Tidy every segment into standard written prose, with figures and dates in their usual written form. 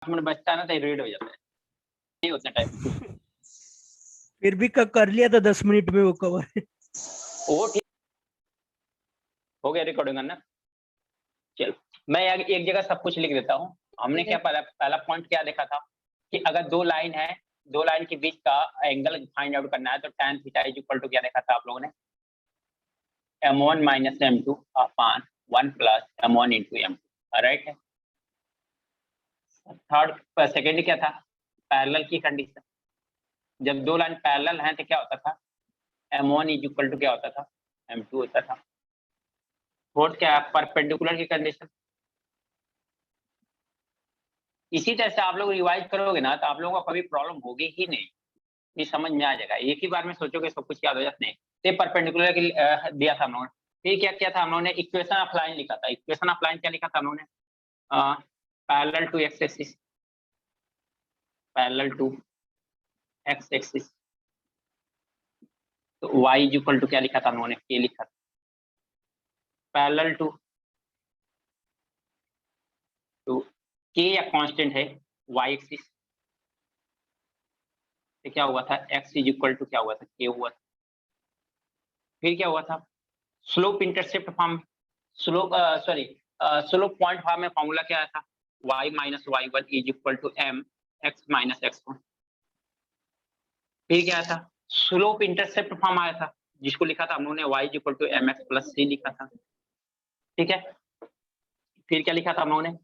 Minute बचता है ना तो रीड हो जाता है, नहीं होता टाइम। फिर भी कर लिया था 10 मिनट में वो कवर। वो ठीक हो गया रिकॉर्डिंग करना। चलो मैं एक जगह सब कुछ लिख देता हूँ। हमने क्या पहला पॉइंट क्या देखा था कि अगर दो लाइन है, दो लाइन के बीच का एंगल फाइंड आउट करना है तो tan theta is equal to क्या देखा था आप लोगों ने, m1 minus m2 upon 1 plus m1 into m2, right है। थर्ड सेकेंड क्या था, पैरेलल की कंडीशन, जब दो लाइन पैरेलल हैं तो क्या होता था, m1 इज इक्वल टू क्या होता था, m2 होता था। फोर्थ क्या है, परपेंडिकुलर की कंडीशन। इसी तरह से आप लोग रिवाइज करोगे ना तो आप लोगों को कभी प्रॉब्लम होगी ही नहीं, ये समझ में आ जाएगा। एक ही बार में सोचोगे सब कुछ याद हो जाता नहीं। तो परपेंडिकुलर की दिया था हम लोगों ने। फिर क्या किया था हम लोगों ने, इक्वेशन ऑफ लाइन लिखा था। इक्वेशन ऑफ लाइन क्या लिखा था हम लोगों ने, parallel to x axis, parallel to x axis. तो y इज इक्वल टू क्या लिखा था हम लोगों ने, ये लिखा था पैरेलल टू k या कांस्टेंट है y एक्सिस, तो क्या हुआ था x इज इक्वल टू क्या हुआ था, k हुआ था। फिर क्या हुआ था, slope intercept form, slope slope point form में फॉर्मूला क्या आया था, y minus y1 is equal to m x minus x1। फिर क्या आया था, स्लोप इंटरसेप्ट फॉर्म आया था जिसको लिखा था हम लोगों ने y is equal to mx plus c लिखा था, ठीक है। फिर क्या लिखा था हम लोगों ने,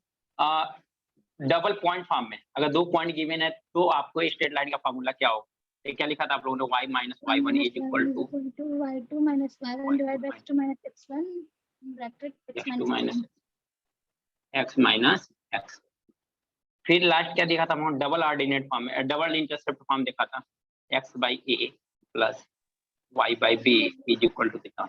डबल पॉइंट फॉर्म में अगर दो पॉइंट गिवन है तो आपको स्ट्रेट लाइन का फॉर्मूला क्या हो, ये क्या लिखा था आप लोगों ने, y minus y1 is equal to y2 minus y1 divided by x2 minus x1 bracket x minus x minus x। फिर लास्ट क्या देखा था हम डबल ऑर्डिनेट फॉर्म में, डबल इंटरसेप्ट फॉर्म देखा था, x by a plus y by b is equal to कितना।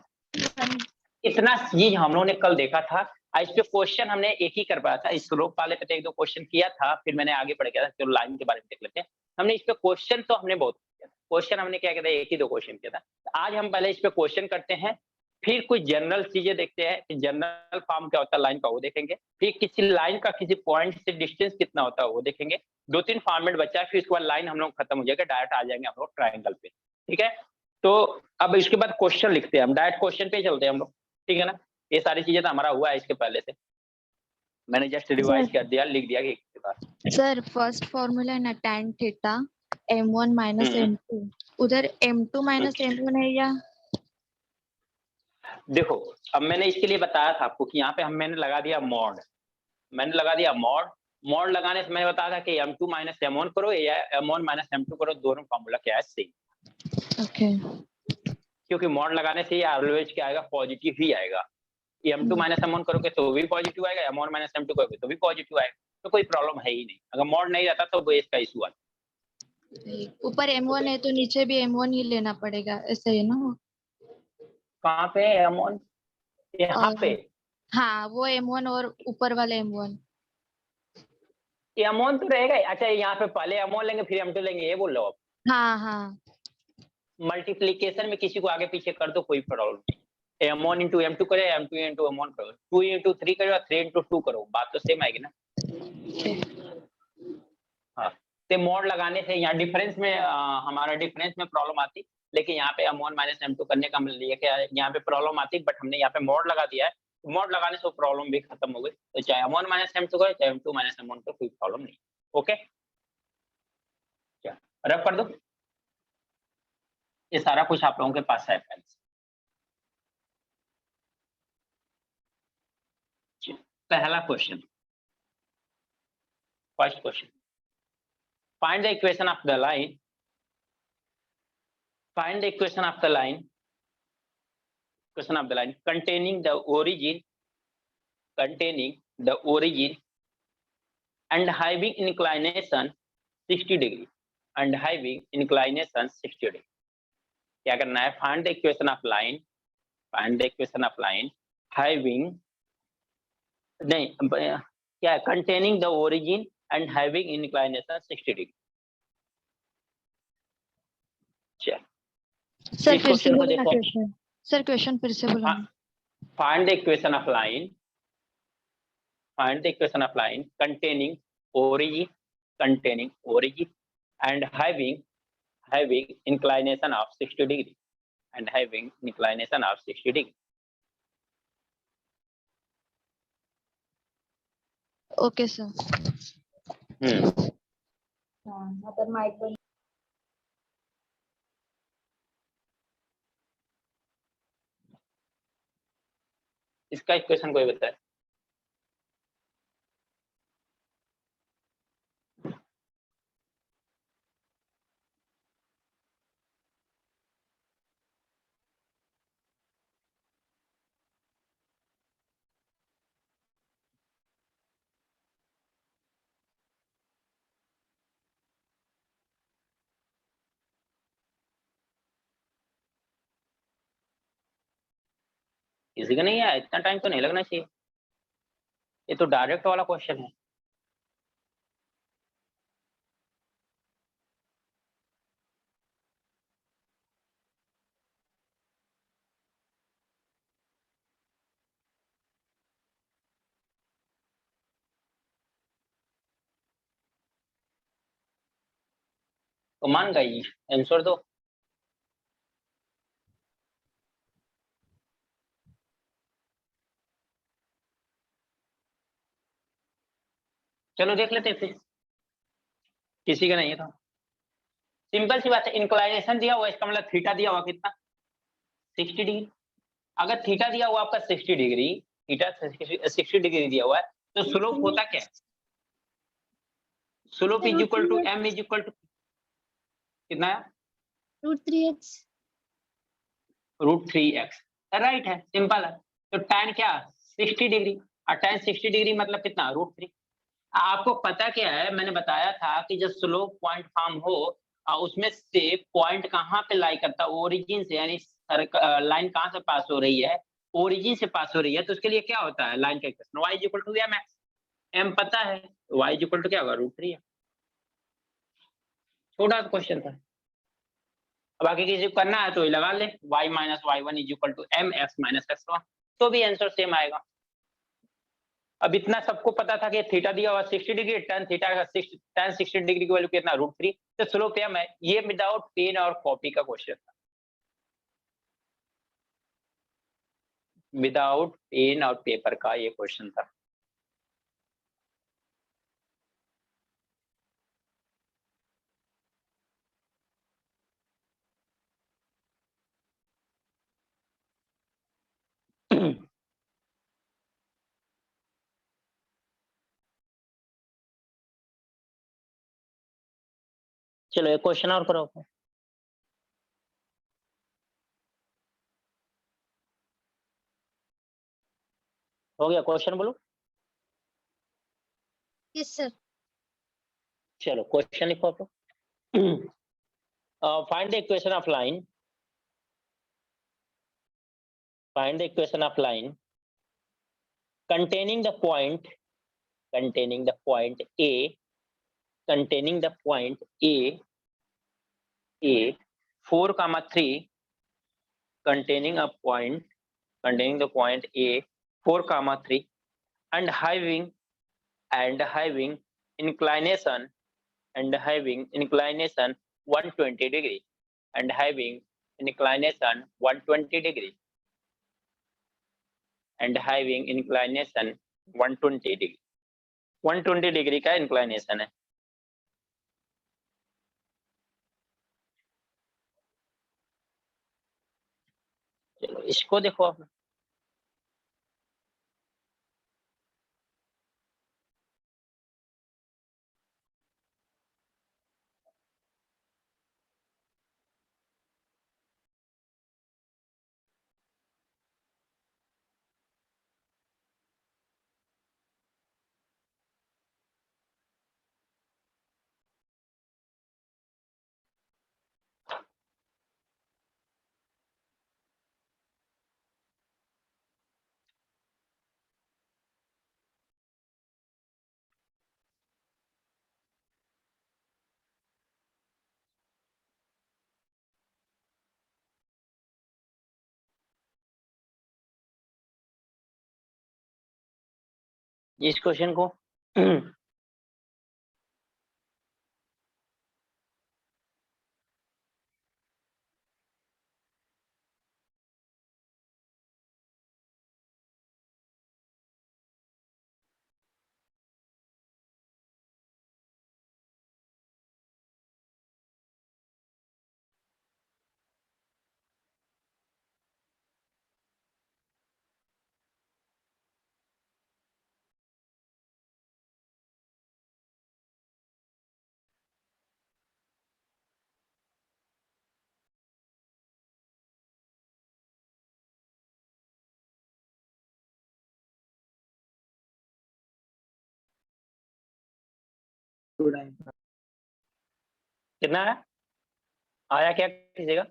इतना चीज हम लोगों ने कल देखा था। इस पे क्वेश्चन हमने एक ही कर पाया था, इस स्लोप वाले पे तो एक दो क्वेश्चन किया था, फिर मैंने आगे बढ़ गया था। चलो लाइन के बारे में देख लेते हैं। हमने इस पे क्वेश्चन तो हमने बहुत किया था, क्वेश्चन हमने क्या किया था, एक ही दो क्वेश्चन किया था। तो आज हम पहले इस पे क्वेश्चन करते हैं, फिर कुछ जनरल चीजें देखते हैं कि जनरल फॉर्म क्या होता है लाइन का वो देखेंगे, फिर किसी लाइन का किसी पॉइंट से डिस्टेंस कितना होता है वो देखेंगे। दो तीन फॉर्मेट बचा है, फिर उसके बाद लाइन हम लोग खत्म हो जाएगा, डायरेक्ट आ जाएंगे हम लोग ट्राइंगल पे, ठीक है। तो अब इसके बाद क्वेश्चन लिखते हैं हम, डायरेक्ट क्वेश्चन पे चलते हैं हम लोग, ठीक है ना। ये सारी चीजें तो हमारा हुआ है इसके पहले से, मैंने जस्ट रिवाइज कर दिया, लिख दिया कि सर फर्स्ट फॉर्मूला है ना tan theta m1 minus m2, उधर m2 माइनस m1 है या देखो। अब मैंने इसके लिए बताया था आपको कि यहाँ पे मैंने लगा दिया मॉड, मैंने लगा दिया मॉड। मॉड लगाने से मैंने बताया था कि m2 माइनस m1 करो या m1 माइनस m2 करो, दोनों फॉर्मूला क्या है सेम। ओके, क्योंकि मॉड लगाने से ये ऑलवेज क्या आएगा, पॉजिटिव ही आएगा। m2 माइनस m1 करोगे तो भी पॉजिटिव आएगा, m1 माइनस m2 करोगे तो भी पॉजिटिव आएगा, तो कोई प्रॉब्लम है ही नहीं। अगर मॉड नहीं रहता तो बेस का इशू आता। ऊपर m1 है तो नीचे भी m1 ही लेना पड़ेगा, ऐसे है ना। कहाँ पे m1, यहाँ पे हाँ वो m1 और ऊपर वाले m1 m1 तो रहेगा। अच्छा यहाँ पे पहले m1 लेंगे फिर m2 लेंगे, ये बोल रहे हो आप। हाँ हाँ, मल्टीप्लीकेशन में किसी को आगे पीछे कर दो कोई प्रॉब्लम नहीं। m1 इंटू m2 करे, m2 इंटू m1 करो, 2 इंटू 3 करो, 3 इंटू 2 करो, बात तो सेम आएगी ना। हाँ, तो मोड लगाने से यहाँ डिफरेंस में हमारा डिफरेंस में प्रॉब्लम आती, लेकिन यहाँ पे m1 माइनस m2 करने का लिए क्या यहाँ पे प्रॉब्लम आती, बट हमने यहाँ पे मोड लगा दिया है, तो मोड लगाने से प्रॉब्लम भी खत्म हो गई। तो चाहे m1 माइनस m2 करे, चाहे m2 माइनस m1 करो, कोई प्रॉब्लम नहीं। ओके, क्या रब कर दो, ये सारा कुछ आप लोगों के पास है पहले से। पहला question, first question, find the equation of the line, find the equation of the line, equation of the line containing the origin and having inclination 60 degree and having inclination 60 degree। क्या करना है, find the equation of line, find the equation of line having नहीं क्या, containing the origin and having inclination 60 degree। Sir फिर से बोलना question, sir question फिर से बोलना। find the equation of line, find the equation of line containing origin, containing origin, and having inclination of 60 degree, and having inclination of 60 degree. Okay sir. आता mic बंद. इसका equation कोई बताए. किसी का नहीं है, इतना टाइम तो नहीं लगना चाहिए, ये तो डायरेक्ट वाला क्वेश्चन है. तो मान गई, आंसर दो. चलो देख लेते हैं फिर, किसी का नहीं है तो सिंपल सी बात है. इंक्लाइनेशन दिया हुआ, इसका मतलब थीटा दिया हुआ कितना, 60 डिग्री. अगर थीटा दिया हुआ आपका 60 डिग्री, थीटा 60 डिग्री दिया हुआ है, तो स्लोप होता क्या है, slope is equal to m is equal to कितना है, √3x. √3x. राइट है, सिंपल है. तो tan क्या 60 डिग्री, और tan 60 डिग्री मतलब कितना, √3. आपको पता क्या है, मैंने बताया था कि जब स्लोप पॉइंट फॉर्म हो, उसमें से पॉइंट कहाँ पे लाई करता है, ओरिजिन से, यानी लाइन कहाँ से पास हो रही है, ओरिजिन से पास हो रही है, तो उसके लिए क्या होता है, लाइन का equation y is equal to mx. m पता है, y इज इक्वल टू क्या होगा, √3 है. छोटा क्वेश्चन था. अब आगे किसी को करना है तो ये लगा ले, y minus y1 is equal to mx minus x1, तो भी आंसर सेम आएगा. अब इतना सबको पता था कि थीटा दिया हुआ 60 डिग्री, tan थीटा का tan 60 डिग्री की वैल्यू कितना, √3. तो स्लोप m है. ये विदाउट पेन और कॉपी का क्वेश्चन था, विदाउट पेन और पेपर का ये क्वेश्चन था. चलो एक क्वेश्चन और करो. हो गया क्वेश्चन, बोलो. Yes sir. चलो क्वेश्चन लिखो आप. Find the equation of line, find the equation of line containing the point A, containing the point A 4,3, containing the point A 4,3, and having inclination 120 degree, and having inclination 120 degree, and having inclination 120 degree. 120 degree का inclination है. चलो इसको देखो आप. इस question को कितना है, आया क्या किसी का?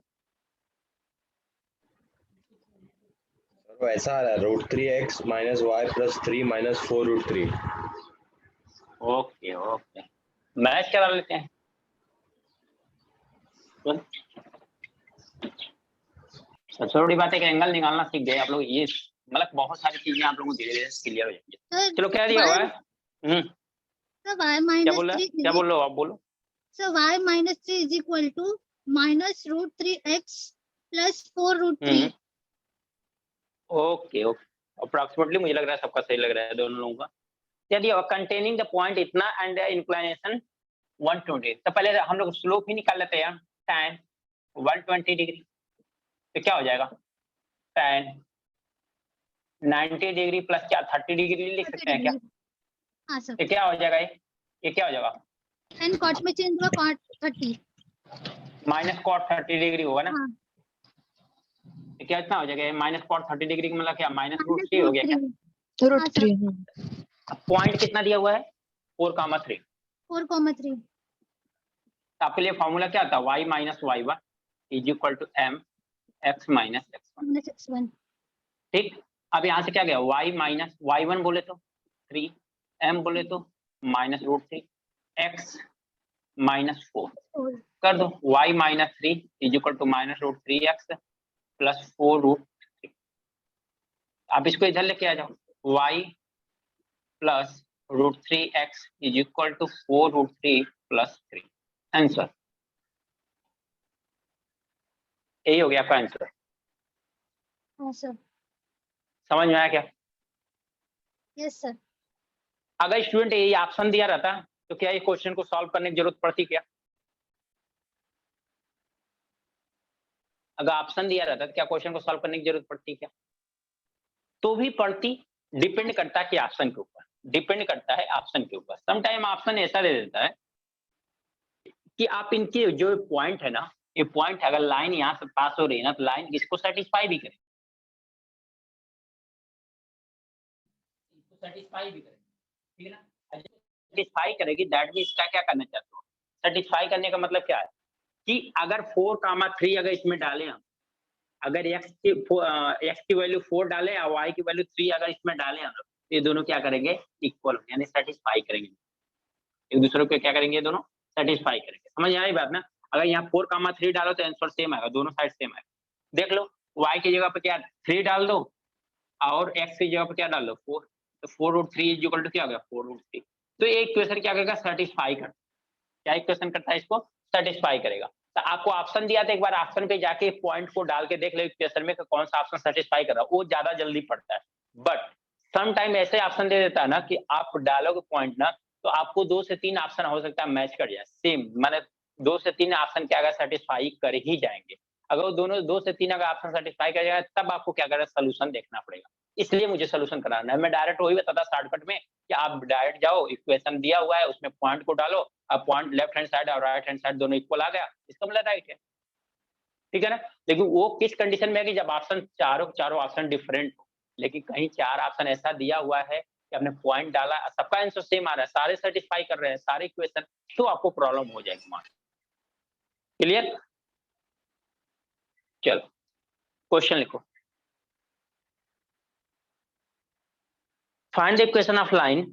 तो ऐसा आ रहा है √3x minus y plus 3 minus 4√3। Okay okay, match करा लेते हैं। चल। सबसे बड़ी बात है कि एंगल निकालना सीख गए आप लोग, ये मतलब बहुत सारी चीजें आप लोगों को धीरे धीरे क्लियर हो जाएंगी। चलो क्या दिया हुआ है? So y क्या minus बोल रहे 3 हैं, क्या बोल रहे हो आप, बोलो। so y minus 3 is equal to minus √3x plus 4√3. Okay okay, approximately मुझे लग रहा है सबका सही लग रहा है दोनों लोगों का। चलिए, कंटेनिंग द पॉइंट इतना एंड इंक्लिनेशन 120। तो पहले हम लोग स्लोप ही निकाल लेते हैं यार, tan 120 डिग्री, तो क्या हो जाएगा tan 90 डिग्री प्लस क्या 30 डिग्री लिख सकते हैं क्या? हाँ सर, तो क्या हो जाएगा ये क्या हो जाएगा? and cot में चेंज हुआ cot 30. माइनस कॉट 30 डिग्री होगा ना? हाँ, तो क्या इतना हो जाएगा माइनस कॉट 30 डिग्री का मतलब क्या -√3 हो गया क्या? √3। पॉइंट कितना दिया हुआ है 4,3। 4,3. आपके लिए फॉर्मूला क्या था, y minus y1 is equal to m x minus x1। minus x1. ठीक, अब यहाँ से क्या गया, y माइनस y1 बोले तो 3, m बोले तो -√3, x माइनस 4 4. कर दो, y minus 3 is equal to -√3x plus 4√3। आप इसको इधर लेके आ जाओ, y plus √3x is equal to 4√3 plus 3। Answer यही हो गया आपका आंसर। हाँ सर, समझ में आया क्या? Yes sir. अगर स्टूडेंट ये ऑप्शन दिया रहता तो क्या ये क्वेश्चन को सॉल्व करने की जरूरत पड़ती क्या? अगर ऑप्शन दिया रहता तो क्या क्वेश्चन को सॉल्व करने की जरूरत पड़ती क्या? तो भी पड़ती, डिपेंड करता है कि ऑप्शन के ऊपर, डिपेंड करता है ऑप्शन के ऊपर। सम टाइम ऑप्शन ऐसा दे देता है कि आप इनके जो पॉइंट है ना, ये पॉइंट अगर लाइन यहाँ से पास हो रही है ना, तो लाइन इसको सेटिस्फाई भी करे, इसको सेटिस्फाई भी करे, ठीक है ना? सेटिस्फाई करेगी, दैट मींस क्या क्या करना चाहते हो? सेटिस्फाई करने का मतलब क्या है कि अगर 4,3 अगर इसमें डालें हम, अगर x की वैल्यू 4 डालें और y की वैल्यू 3 अगर इसमें डालें हम लोग, ये दोनों क्या करेंगे, इक्वल यानी सेटिस्फाई करेंगे, एक दूसरे को क्या करेंगे, दोनों सेटिस्फाई करेंगे। समझ आई बात ना? अगर यहाँ 4,3 डालो तो आंसर सेम आएगा, दोनों साइड सेम आएगा। देख लो, y की जगह पे क्या 3 डाल दो और x की जगह पे क्या डाल दो 4, तो 4√3 इज इक्वल टू क्या हो गया 4√3। तो ये इक्वेशन क्या करेगा, सेटिस्फाई करता है। क्या इक्वेशन करता है, इसको सेटिस्फाई करेगा। तो आपको ऑप्शन दिया था, एक बार ऑप्शन पे जाके पॉइंट को डाल के देख लो इक्वेशन में कौन सा ऑप्शन सेटिस्फाई कर रहा है, वो ज्यादा जल्दी पड़ता है। बट सम टाइम ऐसे ऑप्शन दे देता है ना कि आप डालोगे पॉइंट ना, तो आपको 2 से 3 ऑप्शन हो सकता है मैच कर जाए सेम, माने 2 से 3 ऑप्शन क्या अगर सेटिस्फाई कर ही जाएंगे। अगर वो दोनों 2 से 3 अगर ऑप्शन सेटिस्फाई कर जाएगा, तब आपको क्या करें, सोल्यूशन देखना पड़ेगा। इसलिए मुझे सोल्यूशन कराना है, मैं डायरेक्ट वही बताता शॉर्टकट में कि आप डायरेक्ट जाओ, इक्वेशन दिया हुआ है उसमें पॉइंट को डालो, अब पॉइंट लेफ्ट हैंड साइड और राइट हैंड साइड दोनों इक्वल आ गया, इसका मतलब राइट है, ठीक है ना? लेकिन वो किस कंडीशन में है कि जब ऑप्शन चारों ऑप्शन डिफरेंट हो, लेकिन कहीं 4 ऑप्शन ऐसा दिया हुआ है कि आपने पॉइंट डाला, सबका आंसर सेम आ रहा है, सारे सेटिस्फाई कर रहे हैं सारे इक्वेशन, तो आपको प्रॉब्लम हो जाएगी वहां। क्लियर? चलो क्वेश्चन लिखो, find the equation of line,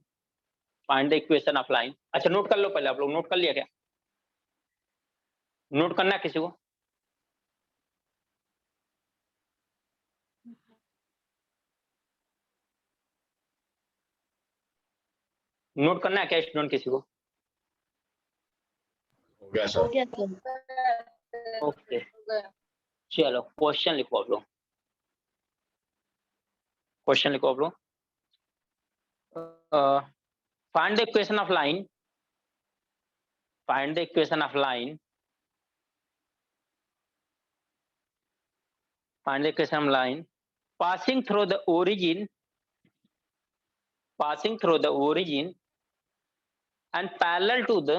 find the equation of line. अच्छा नोट कर लो पहले, आप लोग नोट कर लिया क्या? नोट करना है किसी को? नोट करना है क्या स्टूडेंट किसी को? हो गया सर। ओके चलो क्वेश्चन लिखो आप लोग, क्वेश्चन लिखो आप लोग। Find the equation of line, find the equation of line, find the equation of line passing through the origin, passing through the origin and parallel to the,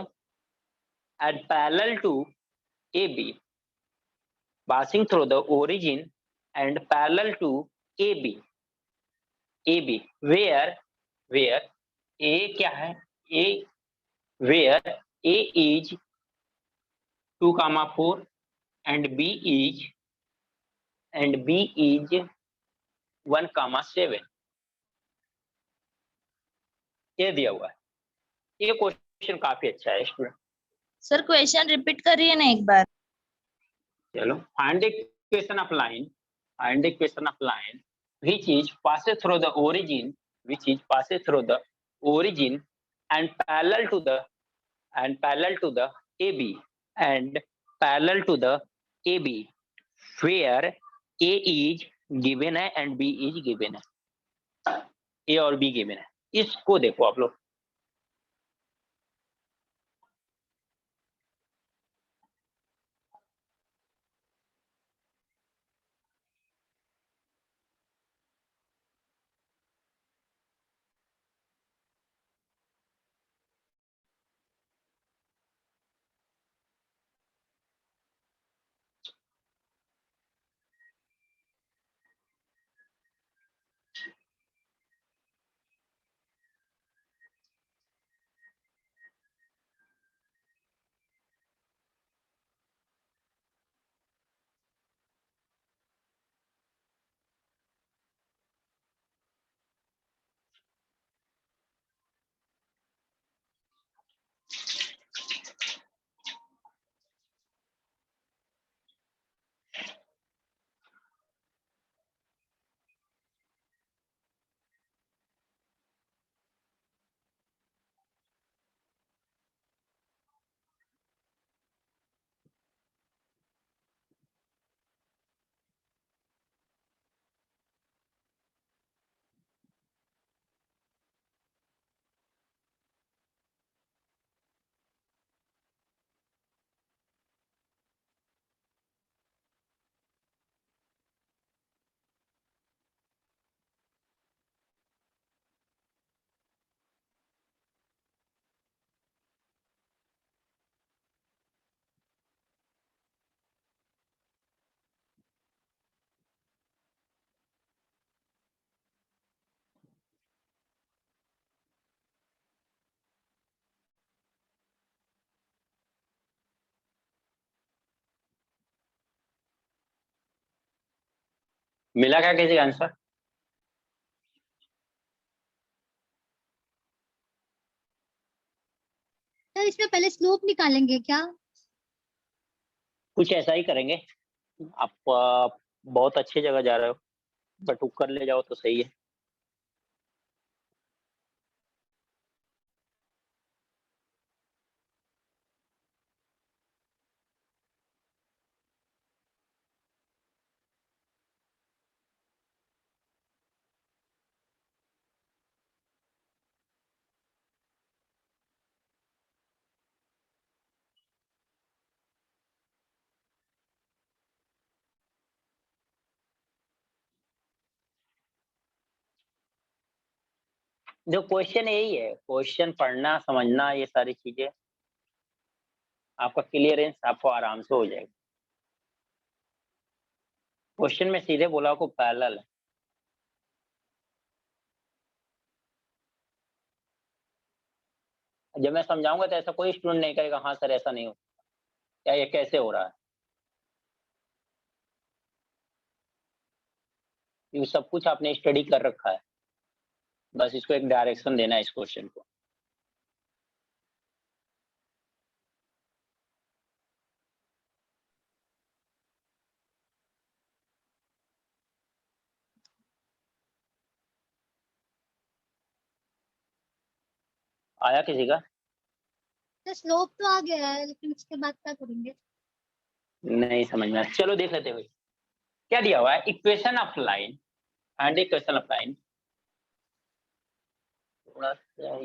and parallel to AB, passing through the origin and parallel to AB, AB where A क्या है, A where A is 2,4 and B is 1,7 ये दिया हुआ है। ये question काफी अच्छा है स्टूडेंट। सर क्वेश्चन रिपीट करिए ना एक बार। चलो, find the equation of line which is passes through the origin and parallel to the AB where A is given है and B is given है, A और B given है। इसको देखो आप लोग, मिला क्या किसी का आंसर? सर इसमें पहले स्लोप निकालेंगे क्या? कुछ ऐसा ही करेंगे। आप बहुत अच्छी जगह जा रहे हो, बट ऊपर ले जाओ तो सही है। जो क्वेश्चन यही है, क्वेश्चन पढ़ना समझना ये सारी चीजें आपका क्लियरेंस आपको आराम से हो जाएगा। क्वेश्चन में सीधे बोला को पैरेलल है। जब मैं समझाऊंगा तो ऐसा कोई स्टूडेंट नहीं कहेगा हाँ सर ऐसा नहीं हो, क्या ये कैसे हो रहा है। ये सब कुछ आपने स्टडी कर रखा है, बस इसको एक डायरेक्शन देना है इस क्वेश्चन को। आया किसी का? सर स्लोप तो आ गया है लेकिन उसके बाद क्या करेंगे? नहीं समझ में। चलो देख लेते हुए क्या दिया हुआ है। Equation of line and equation of line, थोड़ा सा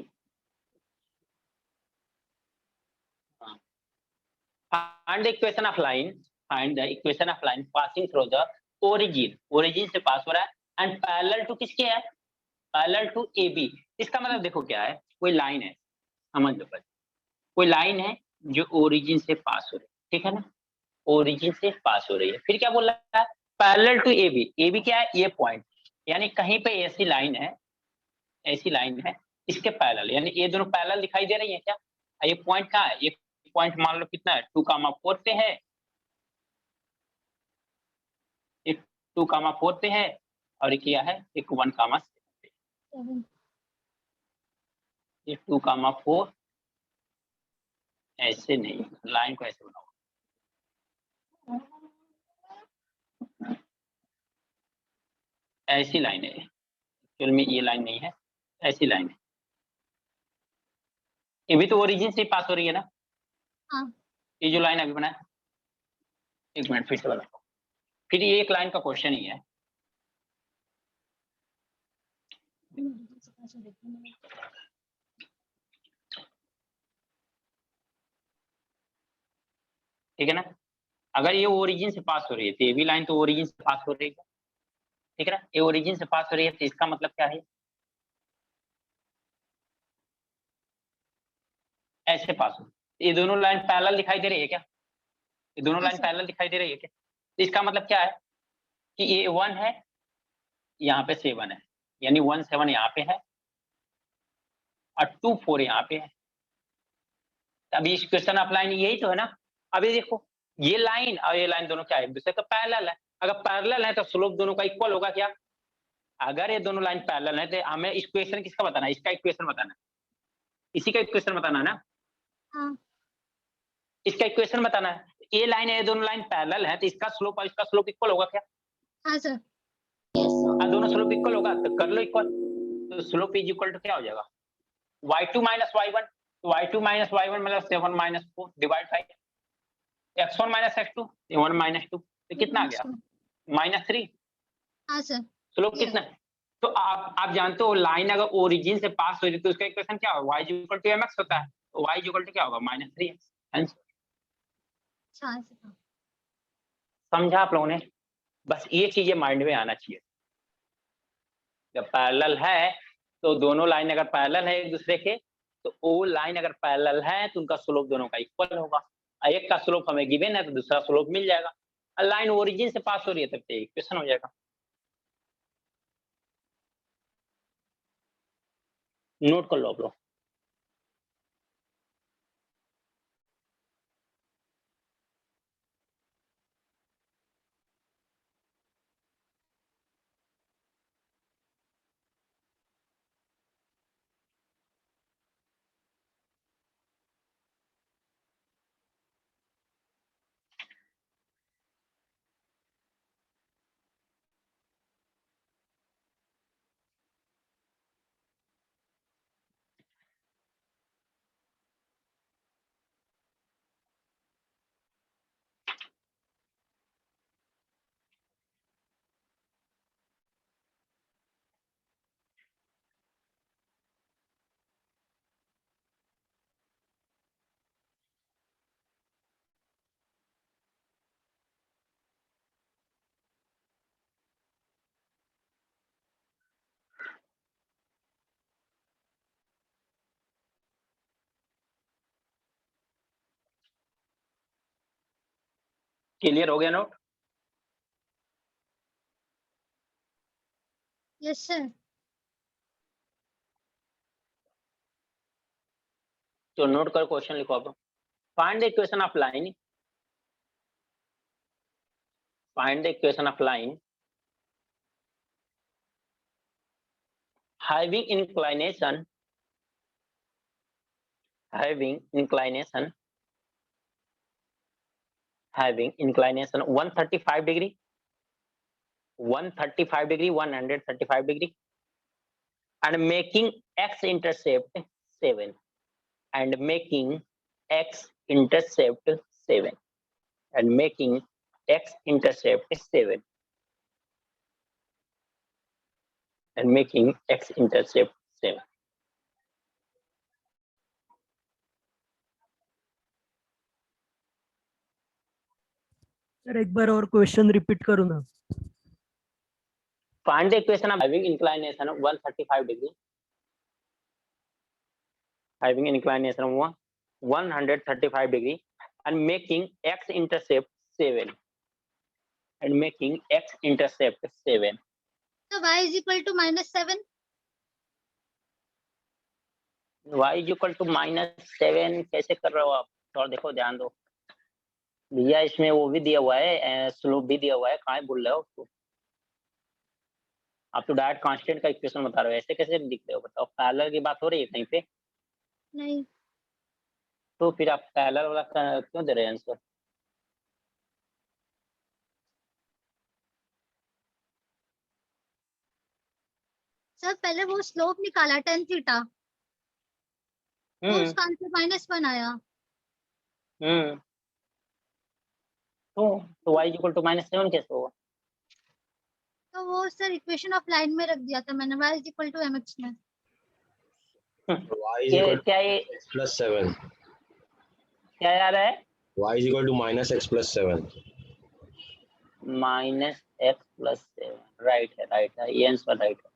find the equation of line passing through the origin से पास हो रहा है एंड पैरेलल टू किसके है? Parallel to AB। इसका मतलब देखो क्या है, कोई लाइन है, समझ लो बस, कोई लाइन है जो ओरिजिन से पास हो रही है, ठीक है ना, ओरिजिन से पास हो रही है। फिर क्या बोल रहा है? Parallel to AB। AB क्या है? ये पॉइंट, यानी कहीं पे ऐसी लाइन है इसके पैरेलल, यानी ये दोनों पैरेलल दिखाई दे रही है क्या? ये पॉइंट कहाँ है? ये पॉइंट मान लो कितना है, 2,4 पे है, एक 2,4 पे है, और एक क्या है, एक 1,7 पे। ये 2,4 ऐसे नहीं, लाइन को ऐसे बनाओ, ऐसी लाइन है, एक्चुअल में ये लाइन नहीं है, ऐसी लाइन है। ये भी तो ओरिजिन से पास हो रही है ना। हाँ। ये जो लाइन अभी बनाया, एक मिनट फिर से बनाओ, फिर ये एक लाइन का क्वेश्चन ही है। ठीक है ना, अगर ये ओरिजिन से पास हो रही है तो ये भी लाइन तो ओरिजिन से पास हो रही है, ठीक है ना, ये ओरिजिन से पास हो रही है तो इसका मतलब क्या है, ऐसे पास हो। ये दोनों लाइन पैरेलल दिखाई दे रही है क्या? ये दोनों लाइन पैरेलल दिखाई दे रही है क्या? तो इसका मतलब क्या है कि ये 1 है, यहाँ पे 7 है, यानी 1 7 यहाँ पे है और 2 4 यहाँ पे है। अभी इस क्वेश्चन ऑफ लाइन यही तो है ना। अभी देखो ये लाइन और ये लाइन दोनों क्या है, एक दूसरे का पैरेलल है। अगर पैरेलल है तो स्लोप दोनों का इक्वल होगा क्या? अगर ये दोनों लाइन पैरेलल है तो हमें इक्वेशन किसका बताना है? इसका इक्वेशन बताना है, इसी का इक्वेशन बताना है ना। हाँ। इसका इक्वेशन बताना है। ये लाइन है, ये दोनों लाइन पैरेलल है तो इसका स्लोप और इसका स्लोप इक्वल होगा क्या? हाँ सर। दोनों स्लोप इक्वल होगा तो कर लो इक्वल। तो स्लोप इज इक्वल टू क्या हो जाएगा, y2 minus y1। y2 minus y1 मतलब 7 minus 4 divide by x1 minus x2 1 minus 2, तो कितना आ गया, -3। हाँ सर। स्लोप कितना है? तो आप जानते हो लाइन अगर ओरिजिन से पास हो रही तो उसका इक्वेशन क्या होगा, y इक्वल टू mx होता है, तो y इक्वल टू क्या होगा, -3x। हाँ सर। समझा आप लोगों ने? बस ये चीजें माइंड में आना चाहिए। जब पैरेलल है तो दोनों लाइन अगर पैरेलल है एक दूसरे के, तो वो लाइन अगर पैरेलल है तो उनका स्लोप दोनों का इक्वल होगा। एक का स्लोप हमें गिवन है तो दूसरा स्लोप मिल जाएगा। लाइन ओरिजिन से पास हो रही है तब तो इक्वेशन हो जाएगा। नोट कर लो आप लोग। क्लियर हो गया नोट? Yes sir. तो नोट कर क्वेश्चन लिखो आप। Find the equation of line, find the equation of line having inclination 135 degree, 135 degree, 135 degree, and making x intercept 7, and making x intercept 7, and making x intercept 7, and making x intercept 7. Sir एक बार और question repeat करो ना। Find the equation of having inclination of 135 degree, having inclination of 135 degree, and making x intercept 7, and making x intercept 7. So y is equal to -7. y is equal to -7 कैसे कर रहे हो आप? और देखो ध्यान दो भैया, इसमें वो भी दिया हुआ है, स्लोप भी दिया हुआ है, कहाँ भूल रहे हो उसको? आप तो डायरेक्ट कांस्टेंट का इक्वेशन बता रहे हो, ऐसे कैसे लिख रहे हो बताओ? पैरेलल की बात हो रही है कहीं पे? नहीं तो फिर आप पैरेलल वाला क्यों दे रहे हैं आंसर? सर, पहले वो स्लोप निकाला tan थीटा, वो हम्म उसका आंसर -1 आया। हम्म तो y इज इक्वल टू -7 कैसे होगा? तो वो सर इक्वेशन ऑफ लाइन में रख दिया था मैंने, y is equal to mx में। y is equal क्या ये to x plus 7. क्या आ रहा है? Y is equal to -x plus 7. -x+7 right है, ये आंसर राइट है।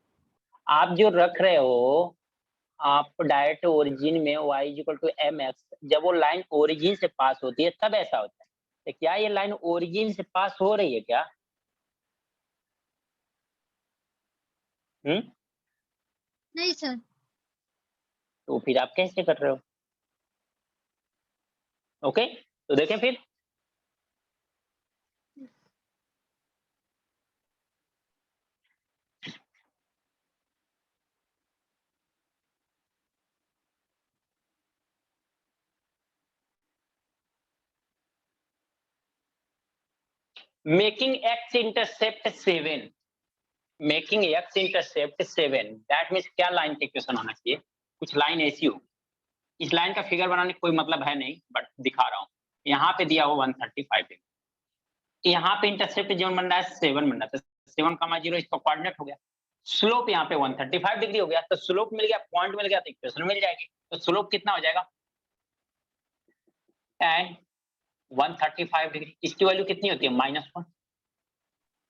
आप जो रख रहे हो, आप डायरेक्ट ओरिजिन में y is equal to mx, जब वो लाइन ओरिजिन से पास होती है तब ऐसा होता है। तो क्या ये लाइन ओरिजिन से पास हो रही है क्या? नहीं सर। तो फिर आप कैसे कर रहे हो? ओके, तो देखें फिर making x intercept 7, making x intercept 7, that means क्या लाइन का इक्वेशन होना चाहिए? कुछ लाइन ऐसी हो, इस लाइन का फिगर बनाने का कोई मतलब है नहीं, बट दिखा रहा हूँ। यहाँ पे दिया हुआ 135 डिग्री, यहाँ पे इंटरसेप्ट जो बन रहा है 7 बन रहा है, तो 7,0 इसका कोऑर्डिनेट हो गया। स्लोप यहाँ पे 135 डिग्री हो गया, तो स्लोप मिल गया, पॉइंट मिल गया, तो इक्वेशन मिल जाएगी। तो स्लोप कितना हो जाएगा? tan 135 डिग्री, इसकी वैल्यू कितनी होती है? -1।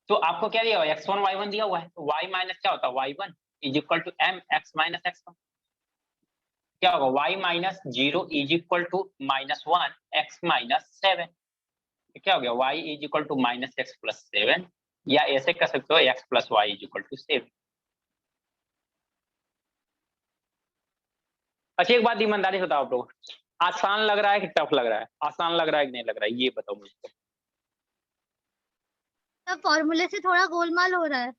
तो आपको क्या दिया हुआ है? x1 y1 दिया हुआ है, तो y माइनस क्या होता है? y1 is equal to mx minus x1। क्या होगा? y minus 0 is equal to -1 x minus 7। क्या हो गया? y is equal to -x plus 7, या ऐसे कर सकते हो x plus y is equal to 7। अच्छा, एक बात ईमानदारी से बताओ आप लोग, आसान लग रहा है कि टफ लग रहा है? आसान लग रहा है कि नहीं लग रहा है, ये बताओ मुझको। सर फॉर्मूले से थोड़ा गोलमाल हो रहा है।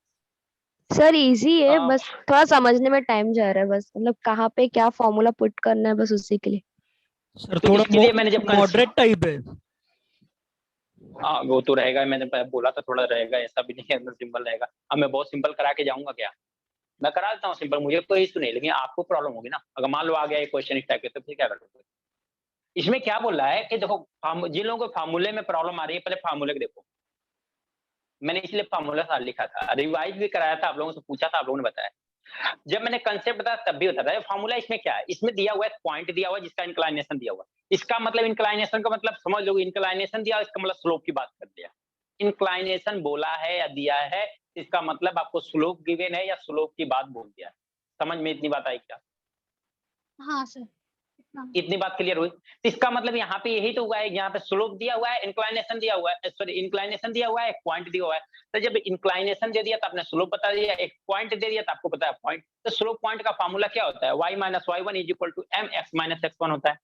सर इजी है, हाँ। बस थोड़ा समझने में टाइम जा रहा है, बस मतलब कहाँ पे क्या फॉर्मूला पुट करना है, बस उसी के लिए। सर तो थोड़ा इसके लिए मैंने जब मॉडरेट टाइप है। हाँ वो तो रहेगा, मैंने बोला था थोड़ा रहेगा, ऐसा भी नहीं है अंदर सिंपल रहेगा। अब मैं बहुत सिंपल करा के जाऊंगा क्या? मैं करा देता हूँ सिंपल, मुझे कोई इशू नहीं, लेकिन आपको प्रॉब्लम होगी ना अगर मान लो आ गया एक क्वेश्चन इस टाइप के, तो फिर क्या करोगे? इसमें क्या बोल रहा है कि देखो, जिन लोगों को फार्मूले में प्रॉब्लम आ रही है, पहले फार्मूले को देखो। मैंने इसलिए फार्मूला साथ लिखा था, रिवाइज भी कराया था, आप लोगों से पूछा था, आप लोगों ने बताया। जब मैंने कंसेप्ट बताया तब भी होता था। फार्मूला इसमें क्या है? इसमें दिया हुआ है पॉइंट दिया हुआ है जिसका इंक्लाइनेशन दिया हुआ है। इसका मतलब इंक्लाइनेशन का मतलब समझ लो, इंक्लाइनेशन दिया, इसका मतलब स्लोप की बात कर दिया। इंक्लाइनेशन बोला है या दिया है, इसका मतलब आपको स्लोप गिवन है या स्लोप की बात बोल दिया है। समझ में इतनी बात आई क्या? हाँ सर। इतनी बात क्लियर हुई? इसका मतलब यहाँ पे यही तो हुआ है, यहाँ पे स्लोप दिया हुआ है, इंक्लाइनेशन दिया हुआ है, सॉरी इंक्लाइनेशन दिया हुआ है, एक पॉइंट दिया हुआ है। तो जब इंक्लाइनेशन दे दिया तो आपने स्लोप बता दिया, एक पॉइंट दे दिया तो आपको पता है पॉइंट। तो स्लोप पॉइंट का फार्मूला क्या होता है? y minus y1 is equal to mx minus x1 होता है।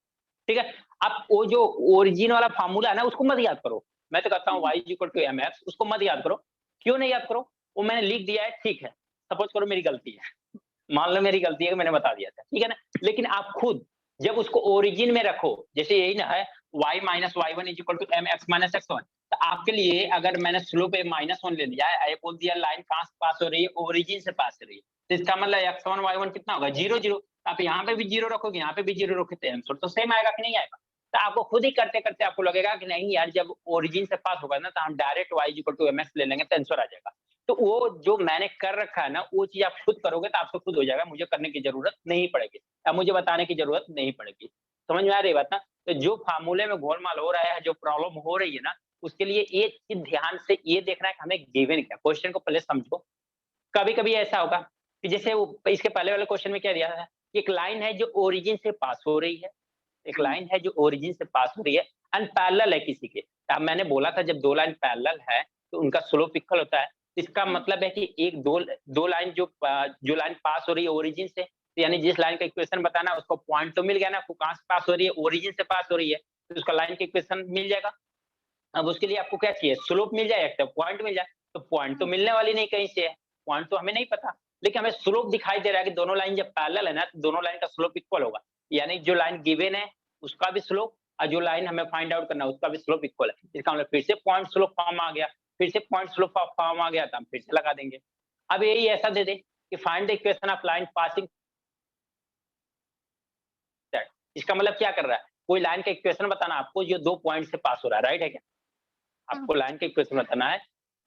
ठीक है, अब वो जो ओरिजिन वाला फार्मूला है ना, उसको मत याद करो। मैं तो कहता हूँ y is equal to mx, उसको मत याद करो। क्यों नहीं याद करो? वो मैंने लिख दिया है, ठीक है, सपोज करो मेरी गलती है, मान लो मेरी गलती है कि मैंने बता दिया था, ठीक है ना। लेकिन आप खुद जब उसको ओरिजिन में रखो, जैसे यही ना है y minus y1 is equal to mx minus x1, तो आपके लिए अगर मैंने स्लोप -1 ले लिया है, बोल दिया लाइन कहां से पास हो रही है? ओरिजिन से पास हो रही है, तो इसका मतलब x1 y1 कितना होगा? 0 0। आप यहाँ पे भी 0 रखोगे, यहाँ पे भी 0 रखोगे, तो आंसर तो सेम आएगा कि नहीं आएगा? तो आपको खुद ही करते करते आपको लगेगा कि नहीं यार, जब ओरिजिन से पास होगा ना, तो हम direct y is equal to mx ले लेंगे तो आंसर आ जाएगा। तो वो जो मैंने कर रखा है ना, वो चीज आप खुद करोगे तो आपसे खुद हो जाएगा, मुझे करने की जरूरत नहीं पड़ेगी, अब मुझे बताने की जरूरत नहीं पड़ेगी। समझ में आ रही बात ना? तो जो फार्मूले में गोलमाल हो रहा है, जो प्रॉब्लम हो रही है ना, उसके लिए एक चीज ध्यान से ये देखना है कि हमें गिवन क्या, क्वेश्चन को पहले समझो। कभी कभी ऐसा होगा कि जैसे वो इसके पहले वाले क्वेश्चन में क्या दिया है, एक लाइन है जो ओरिजिन से पास हो रही है, एक लाइन है जो ओरिजिन से पास हो रही है, अनपैरेलल है किसी के। अब मैंने बोला था जब दो लाइन पैरेलल है तो उनका स्लोप इक्वल होता है। इसका मतलब है कि एक दो लाइन जो लाइन पास हो रही है ओरिजिन से, तो यानी जिस लाइन का इक्वेशन बताना है उसको पॉइंट तो मिल गया ना, आपको कहाँ से पास हो रही है, ओरिजिन से पास हो रही है, तो उसका लाइन का इक्वेशन मिल जाएगा। अब उसके लिए आपको क्या चाहिए, स्लोप मिल जाए, एक पॉइंट मिल जाए। तो पॉइंट तो मिलने वाली नहीं कहीं से है, पॉइंट तो हमें नहीं पता, लेकिन हमें स्लोप दिखाई दे रहा है कि दोनों लाइन जब पैरेलल है ना, तो दोनों लाइन का स्लोप इक्वल होगा। यानी जो लाइन गिवन है उसका भी स्लोप और जो लाइन हमें फाइंड आउट करना है उसका भी स्लोप इक्वल है। इसका मतलब फिर से पॉइंट स्लोप फॉर्म आ गया, फिर से पॉइंट स्लोप फॉर्म आ गया, तो हम फिर से लगा देंगे। अब यही ऐसा दे दे कि find the equation of line passing, इसका मतलब क्या कर रहा है, कोई लाइन का इक्वेशन बताना आपको जो 2 पॉइंट से पास हो रहा है, राइट है क्या? आपको लाइन का इक्वेशन बताना है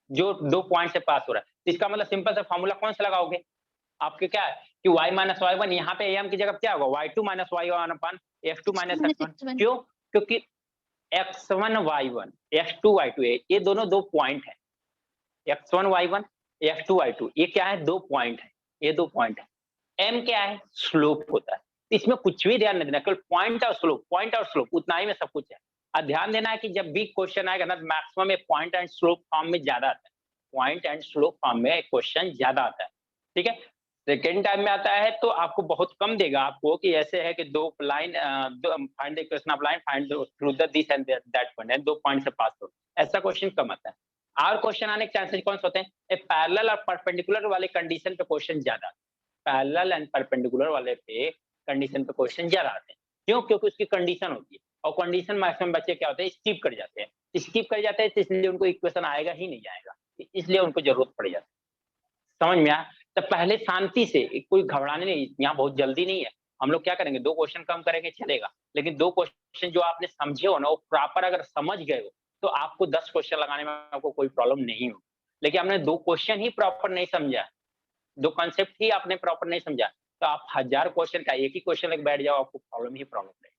जो 2 पॉइंट से पास हो रहा है, तो इसका मतलब सिंपल सा फॉर्मूला कौन सा लगाओगे, आपके क्या है कि y माइनस y1, यहाँ पे am की जगह क्या होगा, y2 माइनस y1 अपन f2 माइनस x1। क्यों? क्योंकि x1 y1 x2 y2 है, ये दोनों 2 पॉइंट है, x1 y1 f2 y2, ये क्या है, 2 पॉइंट है, ये 2 पॉइंट है। m क्या है, स्लोप होता है, इसमें कुछ भी ध्यान नहीं देना, केवल पॉइंट और स्लोप उतना ही में सब कुछ है। अब ध्यान देना है कि जब भी क्वेश्चन आएगा ना, maximum point and slope form में ज्यादा आता है, पॉइंट एंड स्लोप फॉर्म में क्वेश्चन ज्यादा आता है, ठीक है। सेकेंड टाइम में आता है तो आपको बहुत कम देगा, आपको कि ऐसे है कि 2 line find the equation of line find through the this and that point, 2 point से पास हो, ऐसा क्वेश्चन कम आता है। और क्वेश्चन आने के चांसेस कौन से होते हैं, पैरेलल और परपेंडिकुलर वाले कंडीशन पे क्वेश्चन ज्यादा, पैरेलल एंड परपेंडिकुलर वाले पे कंडीशन पे क्वेश्चन ज्यादा आते हैं। क्यों? क्योंकि उसकी कंडीशन होती है, और कंडीशन मैक्सिमम बच्चे क्या होते हैं, स्किप कर जाते हैं, तो इसलिए उनको इक्वेशन आएगा ही नहीं आएगा, इसलिए उनको जरूरत पड़ जाती है। समझ में आया? तो पहले शांति से, कोई घबराने नहीं, यहाँ बहुत जल्दी नहीं है। हम लोग क्या करेंगे, 2 क्वेश्चन कम करेंगे चलेगा, लेकिन 2 क्वेश्चन जो आपने समझे हो ना, वो प्रॉपर अगर समझ गए हो तो आपको 10 क्वेश्चन लगाने में आपको कोई प्रॉब्लम नहीं हो। लेकिन आपने 2 क्वेश्चन ही प्रॉपर नहीं समझा, 2 कॉन्सेप्ट ही आपने प्रॉपर नहीं समझा, तो आप 1000 क्वेश्चन का एक ही क्वेश्चन लेके बैठ जाओ, आपको प्रॉब्लम ही प्रॉब्लम रहेगी,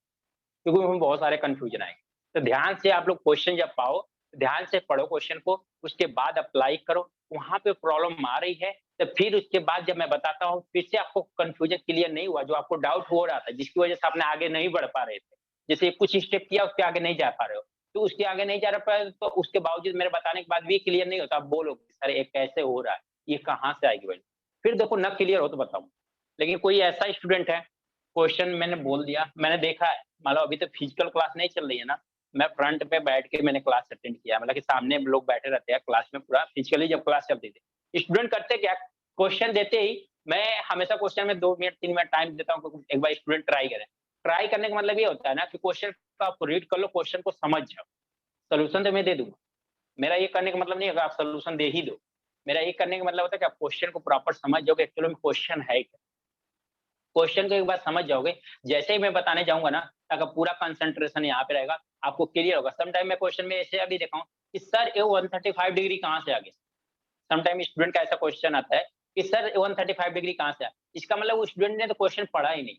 क्योंकि उसमें बहुत सारे कंफ्यूजन आएंगे। तो ध्यान से आप लोग क्वेश्चन जब पाओ, ध्यान से पढ़ो क्वेश्चन को, उसके बाद अप्लाई करो, वहां पे प्रॉब्लम आ रही है तो फिर उसके बाद जब मैं बताता हूँ फिर से आपको कंफ्यूजन क्लियर नहीं हुआ, जो आपको डाउट हो रहा था जिसकी वजह से आपने आगे नहीं बढ़ पा रहे थे, जैसे कुछ स्टेप किया उसके आगे नहीं जा पा रहे हो, तो उसके आगे नहीं जा रहा, तो उसके बावजूद मेरे बताने के बाद भी क्लियर नहीं होता, आप बोलोगे सर ये कैसे हो रहा है, ये कहाँ से आएगी वैल्यू, फिर देखो न क्लियर हो तो बताऊँ। लेकिन कोई ऐसा स्टूडेंट है, क्वेश्चन मैंने बोल दिया, मैंने देखा है, मान लो अभी तो फिजिकल क्लास नहीं चल रही है ना, मैं फ्रंट पे बैठ के मैंने क्लास अटेंड किया, मतलब कि सामने लोग बैठे रहते हैं क्लास में, पूरा फिजिकली जब क्लास चलती थी, स्टूडेंट करते क्या, क्वेश्चन देते ही मैं हमेशा क्वेश्चन में 2 मिनट 3 मिनट टाइम देता हूँ, एक बार स्टूडेंट ट्राई करें। ट्राई करने का मतलब ये होता है ना कि क्वेश्चन को आप रीड कर लो, क्वेश्चन को समझ जाओ, सोल्यूशन तो मैं दे दूंगा, मेरा ये करने का मतलब नहीं है आप सोल्यूशन दे ही दो, मेरा ये करने का मतलब होता है कि आप क्वेश्चन को प्रॉपर समझ जाओगे, एक्चुअली में क्वेश्चन है क्या, क्वेश्चन को एक बार समझ जाओगे, जैसे ही मैं बताने जाऊंगा ना, अगर पूरा कंसंट्रेशन यहाँ पे रहेगा, आपको क्लियर होगा। समटाइम मैं क्वेश्चन में ऐसे अभी देखा हूँ कि सर ये 135 डिग्री कहाँ से आ गया, समटाइम स्टूडेंट का ऐसा क्वेश्चन आता है कि सर 135 डिग्री कहाँ से आया, इसका मतलब वो स्टूडेंट ने तो क्वेश्चन पढ़ा ही नहीं,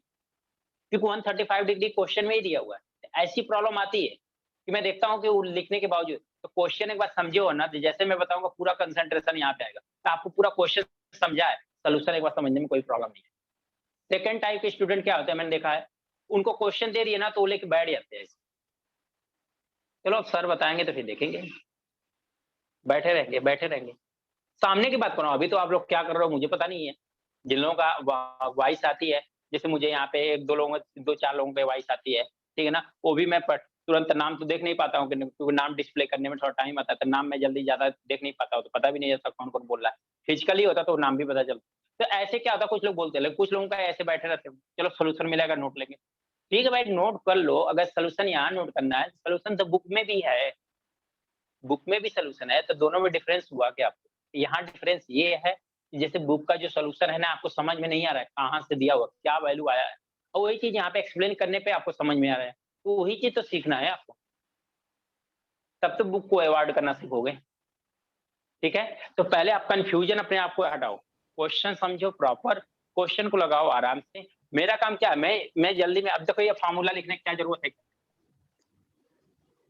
क्योंकि 135 डिग्री क्वेश्चन में ही दिया हुआ है। ऐसी प्रॉब्लम आती है कि मैं देखता हूँ कि वो लिखने के बावजूद, तो क्वेश्चन एक बार समझे हो ना, तो जैसे मैं बताऊंगा पूरा कंसंट्रेशन यहाँ पे आएगा, तो आपको पूरा क्वेश्चन समझा है, सोल्यूशन एक बार समझने में कोई प्रॉब्लम नहीं है। सेकंड टाइप के स्टूडेंट क्या होते हैं, मैंने देखा है, उनको क्वेश्चन दे दिए ना तो वो लेके बैठ जाते हैं, चलो अब सर बताएंगे तो फिर देखेंगे, बैठे रहेंगे। सामने की बात करो, अभी तो आप लोग क्या कर रहे हो मुझे पता नहीं है, जिन लोगों का वॉइस आती है, जैसे मुझे यहाँ पे 2-4 लोगों पे वॉइस आती है, ठीक है ना, वो भी मैं तुरंत नाम तो देख नहीं पाता हूँ, क्योंकि नाम डिस्प्ले करने में थोड़ा टाइम आता है, तो नाम मैं जल्दी ज्यादा देख नहीं पाता हूँ, तो पता भी नहीं चलता कौन कौन बोल रहा है, फिजिकली होता तो नाम भी पता चलता। तो ऐसे क्या होता है, कुछ लोग बोलते हैं, लेकिन कुछ लोगों का ऐसे बैठे रहते हैं, चलो सोल्यूशन मिलेगा नोट लेंगे, ठीक है भाई नोट कर लो, अगर सोल्यूशन यहाँ नोट करना है, सोल्यूशन तो बुक में भी है, बुक में भी सोल्यूशन है, तो दोनों में डिफरेंस हुआ क्या आपको, यहाँ डिफरेंस ये है कि जैसे बुक का जो सोल्यूशन है ना, आपको समझ में नहीं आ रहा है कहाँ से दिया हुआ, क्या वैल्यू आया है, और वही चीज यहाँ पे एक्सप्लेन करने पे आपको समझ में आ रहा है, तो वही चीज तो सीखना है आपको, तब तो बुक को अवॉइड करना सीखोगे, ठीक है। तो पहले आप कंफ्यूजन अपने आप को हटाओ, क्वेश्चन समझो प्रॉपर, क्वेश्चन को लगाओ आराम से। मेरा काम क्या है, मैं जल्दी में, अब देखो ये फार्मूला लिखने की क्या जरूरत है,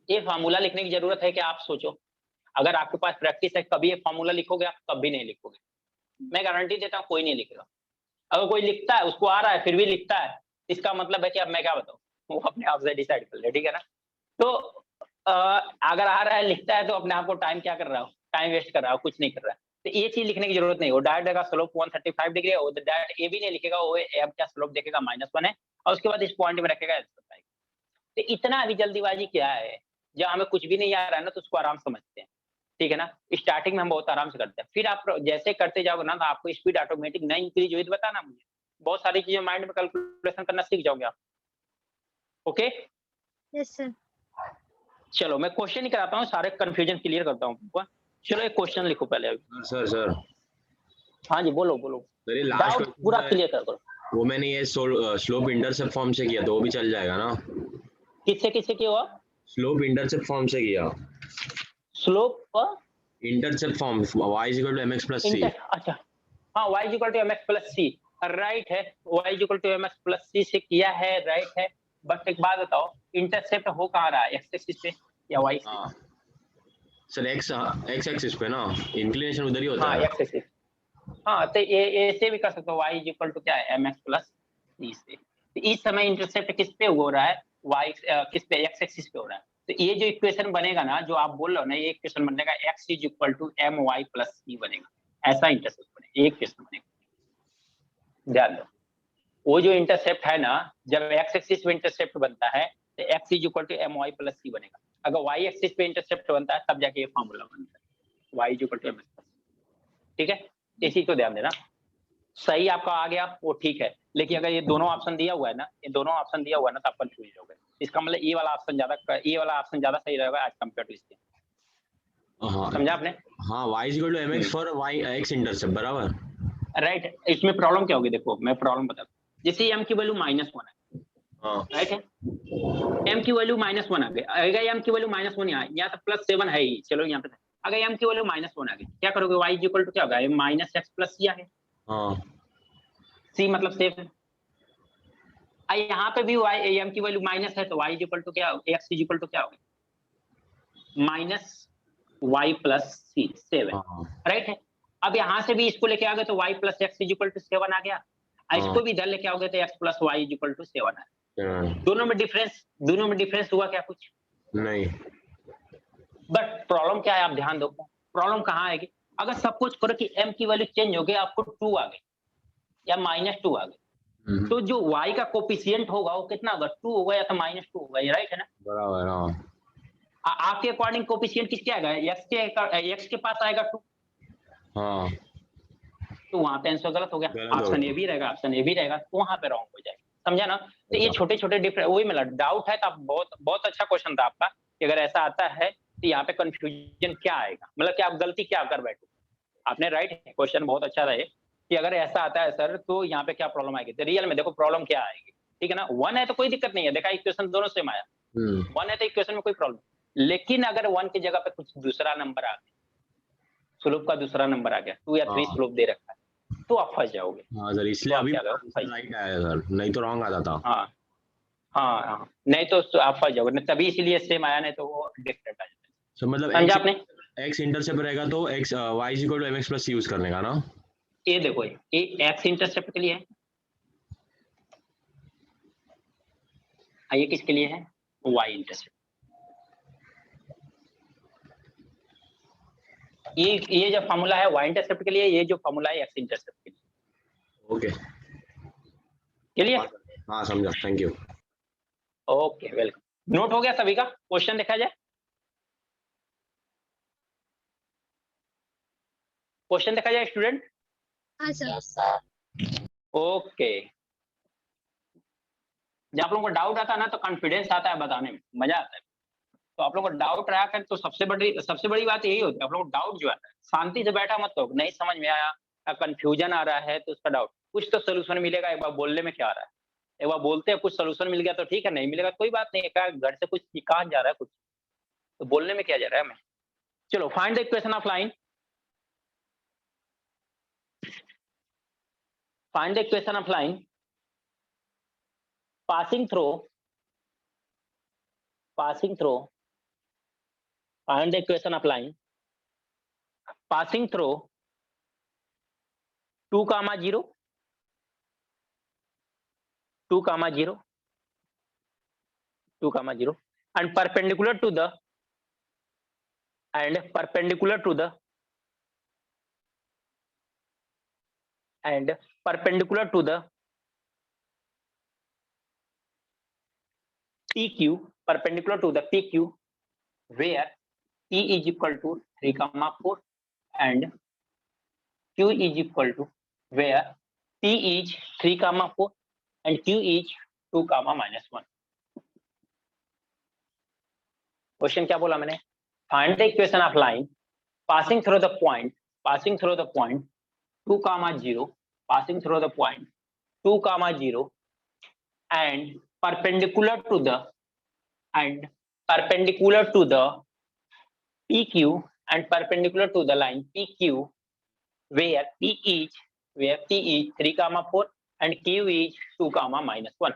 ये फार्मूला लिखने की जरूरत है कि आप सोचो, अगर आपके पास प्रैक्टिस है, कभी ये फार्मूला लिखोगे आप, कभी नहीं लिखोगे, मैं गारंटी देता हूँ कोई नहीं लिखेगा। अगर कोई लिखता है, उसको आ रहा है फिर भी लिखता है, इसका मतलब है कि अब मैं क्या बताऊँ, वो अपने आप से डिसाइड कर ले, ठीक है ना। तो अगर आ रहा है लिखता है, तो अपने आप को टाइम क्या कर रहा हो, टाइम वेस्ट कर रहा हो, कुछ नहीं कर रहा है। तो ये चीज लिखने की जरूरत नहीं, वो डायरेक्ट देगा स्लोप 135 डिग्री है, वो डायरेक्ट ए भी नहीं लिखेगा, वो अब क्या स्लोप देखेगा -1 है, और उसके बाद इस पॉइंट में रखेगा x बताएगा। तो इतना अभी जल्दीबाजी क्या है, जब हमें कुछ भी नहीं आ रहा है ना तो उसको आराम समझते हैं, ठीक है ना। स्टार्टिंग में हम बहुत आराम से करते हैं, फिर आप जैसे करते जाओगे ना तो आपको स्पीड ऑटोमेटिक नहीं इंक्रीज हुई तो बताना मुझे, बहुत सारी चीजें माइंड में कैलकुलेशन करना सीख जाओगे आप। Okay yes sir. चलो मैं क्वेश्चन ही कराता हूँ, सारे कंफ्यूजन क्लियर करता हूँ। चलो एक क्वेश्चन लिखो पहले अभी। सर हाँ जी बोलो बोलो, सर ये लास्ट डाउट पूरा क्लियर कर दो। वो मैंने ये स्लोप इंटरसेप्ट फॉर्म से किया तो वो भी चल जाएगा ना? किससे किससे किया हुआ? स्लोप इंटरसेप्ट फॉर्म से किया। Slope intercept form y equal to mx plus c। अच्छा हाँ, y equal to mx plus c right है, y equal to mx plus c से किया है, राइट है। बट एक बात बताओ, इंटरसेप्ट हो कहाँ रहा है, x एक्सिस पे या y से? हाँ सर x एक्सिस पे ना, इंक्लिनेशन उधर ही होता हाँ है। x एक्सिस, हाँ तो ये ऐसे भी कर सकते हो, y इक्वल टू क्या है mx प्लस c से। तो इस समय इंटरसेप्ट किस पे हो रहा है, y किस पे, x एक्सिस पे हो रहा है। तो ये जो इक्वेशन बनेगा ना, जो आप बोल रहे हो ना, ये इक्वेशन बनेगा x is equal to my plus c बनेगा, ऐसा इंटरसेप्ट बनेगा, ये इक्वेशन बनेगा। ध्यान दो, वो जो इंटरसेप्ट है ना, जब x एक्सिस पे इंटरसेप्ट बनता है तो x is equal to my plus c बनेगा। अगर y एक्सिस पे इंटरसेप्ट बनता है तब जाके ये फॉर्मूला बनता है, y is equal to mx plus c। ठीक है, इसी को ध्यान देना। सही आपका आ गया वो ठीक है, लेकिन अगर ये दोनों ऑप्शन दिया हुआ है ना, ये दोनों ऑप्शन दिया हुआ है ना, तो आप कंफ्यूज हो गए। इसका मतलब ये वाला ऑप्शन ज्यादा सही रहेगा आज कंपेयर टू इसके। हाँ समझा आपने? हाँ, y equal to mx for y x intercept बराबर। राइट, इसमें प्रॉब्लम क्या होगी, देखो मैं प्रॉब्लम बता, जैसे m की वैल्यू -1 है, हाँ राइट है, m की वैल्यू -1 आ गई, अगर m की वैल्यू -1 यहाँ तो +7 है ही, चलो यहाँ पे अगर m की वैल्यू -1 आ गई, क्या करोगे, y इक्वल टू क्या होगा, -x प्लस c आ गया, हाँ c मतलब सेफ है। यहाँ पे भी y m की वैल्यू माइनस है तो y इक्वल टू क्या, x इक्वल टू क्या होगा, -y प्लस c 7, हाँ राइट है। अब यहाँ से भी इसको लेके आ गए तो y plus x equal to 7 आ गया, इसको भी इधर लेके आओगे तो x plus y equal to 7 आ गया। दोनों में डिफरेंस हुआ क्या कुछ? नहीं। बट प्रॉब्लम क्या है, आप ध्यान दो, प्रॉब्लम कहाँ आएगी, अगर सब कुछ करो कि m की वैल्यू चेंज हो गई, आपको 2 आ गई या -2 आ गई, तो जो y का कोफिशिएंट होगा वो कितना होगा, 2 होगा या तो -2 होगा, ये राइट है ना? बराबर। हाँ आपके अकॉर्डिंग कोफिशिएंट किसके आएगा, x के पास आएगा 2, हाँ तो वहां पे आंसर गलत हो गया, गलत हो ऑप्शन गया। ए भी रहेगा, ऑप्शन ए भी रहेगा, तो वहां पे रॉन्ग हो जाएगा। समझा ना? तो ये छोटे छोटे डिफरेंस, वही मिला डाउट है तो आप बहुत अच्छा क्वेश्चन था आपका, कि अगर ऐसा आता है तो यहाँ पे कंफ्यूजन क्या आएगा, मतलब कि आप गलती क्या कर बैठो। आपने राइट क्वेश्चन बहुत अच्छा रहे कि अगर ऐसा आता है सर तो यहाँ पे क्या प्रॉब्लम आएगी, तो रियल में देखो प्रॉब्लम क्या आएगी, ठीक है ना। 1 है तो कोई दिक्कत नहीं है, देखा इक्वेशन दोनों सेम आया, 1 है तो इक्वेशन में कोई प्रॉब्लम, लेकिन अगर 1 की जगह पे कुछ दूसरा नंबर आ गया, स्लोप का दूसरा नंबर आ गया, 2 या 3 स्लोप दे रखा है, तो आप फंस जाओगे। हाँ सर, इसलिए तो आप अभी क्या करो, सही। राइट आया सर, नहीं तो रॉन्ग आता था। हाँ हाँ, नहीं तो आप फंस जाओगे, तभी इसीलिए सेम आया, नहीं तो वो डिफरेंट आ जाता है। सर मतलब समझा आपने? x इंटरसेप्ट रहेगा तो x y equal to mx plus c use करने का ना। ये देखो, ये एक्स इंटरसेप्ट के लिए है, ये किसके लिए है, y इंटरसेप्ट। ये जो फॉर्मूला है y इंटरसेप्ट के लिए, ये जो फॉर्मूला है x इंटरसेप्ट के लिए। Okay clear? हाँ समझा, thank you. Okay welcome. Note हो गया सभी का? क्वेश्चन देखा जाए, क्वेश्चन देखा जाए स्टूडेंट। हाँ सर। ओके, जब आप लोगों को डाउट आता है ना तो कॉन्फिडेंस आता है, बताने में मजा आता है। तो आप लोगों को डाउट रहा कर तो सबसे बड़ी बात यही होती है, आप लोगों को डाउट जो आता है शांति से बैठा मत हो, नहीं समझ में आया, कंफ्यूजन आ रहा है तो उसका डाउट, कुछ तो सोल्यूशन मिलेगा। एक बार बोलने में क्या आ रहा है, एक बार बोलते हैं कुछ सोल्यूशन मिल गया तो ठीक है, नहीं मिलेगा कोई बात नहीं, घर से कुछ कहा जा रहा है कुछ, तो बोलने में क्या जा रहा है हमें। चलो find the equation of line, find the equation of line passing through find the equation of line passing through 2, 0 2, 0 2, 0 and perpendicular to the and perpendicular to the PQ, perpendicular to the PQ, where P is equal to 3 comma 4 and Q is equal to where P is 3 comma 4 and Q is 2 comma minus 1. Question क्या बोला मैंने? Find the equation of line passing through the point 2 comma 0, passing through the point 2 comma 0 and perpendicular to the PQ and perpendicular to the line PQ where P is 3 comma 4 and Q is 2 comma minus 1.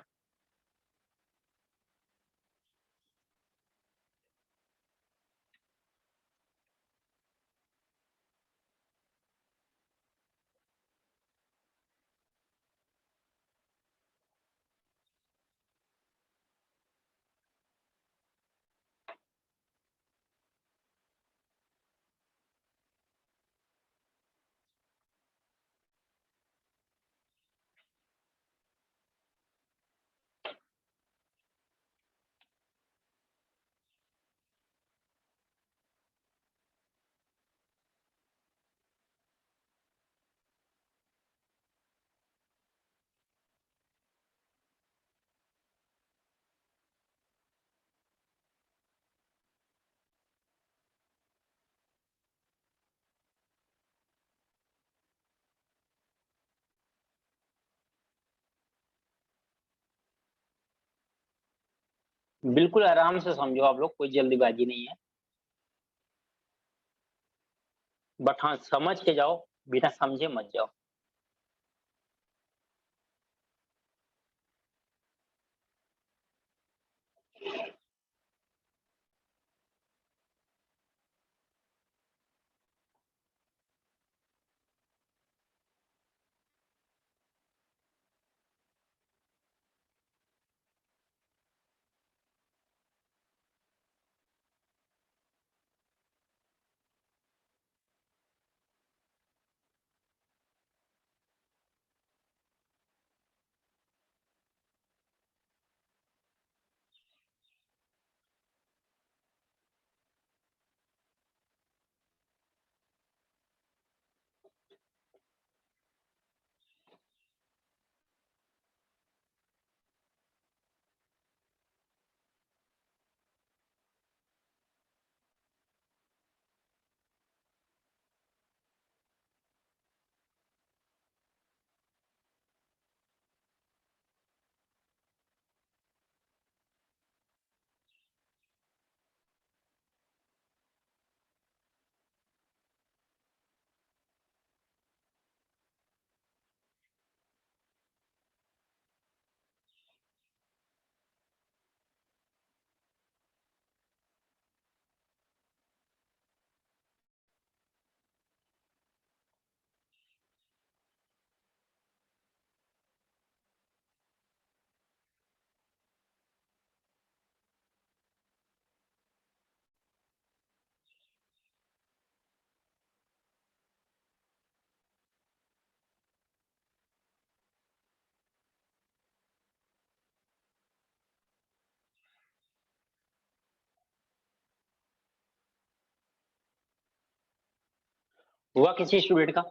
बिल्कुल आराम से समझो आप लोग, कोई जल्दीबाजी नहीं है, बट हाँ समझ के जाओ, बिना समझे मत जाओ। हुआ किसी स्टूडेंट का?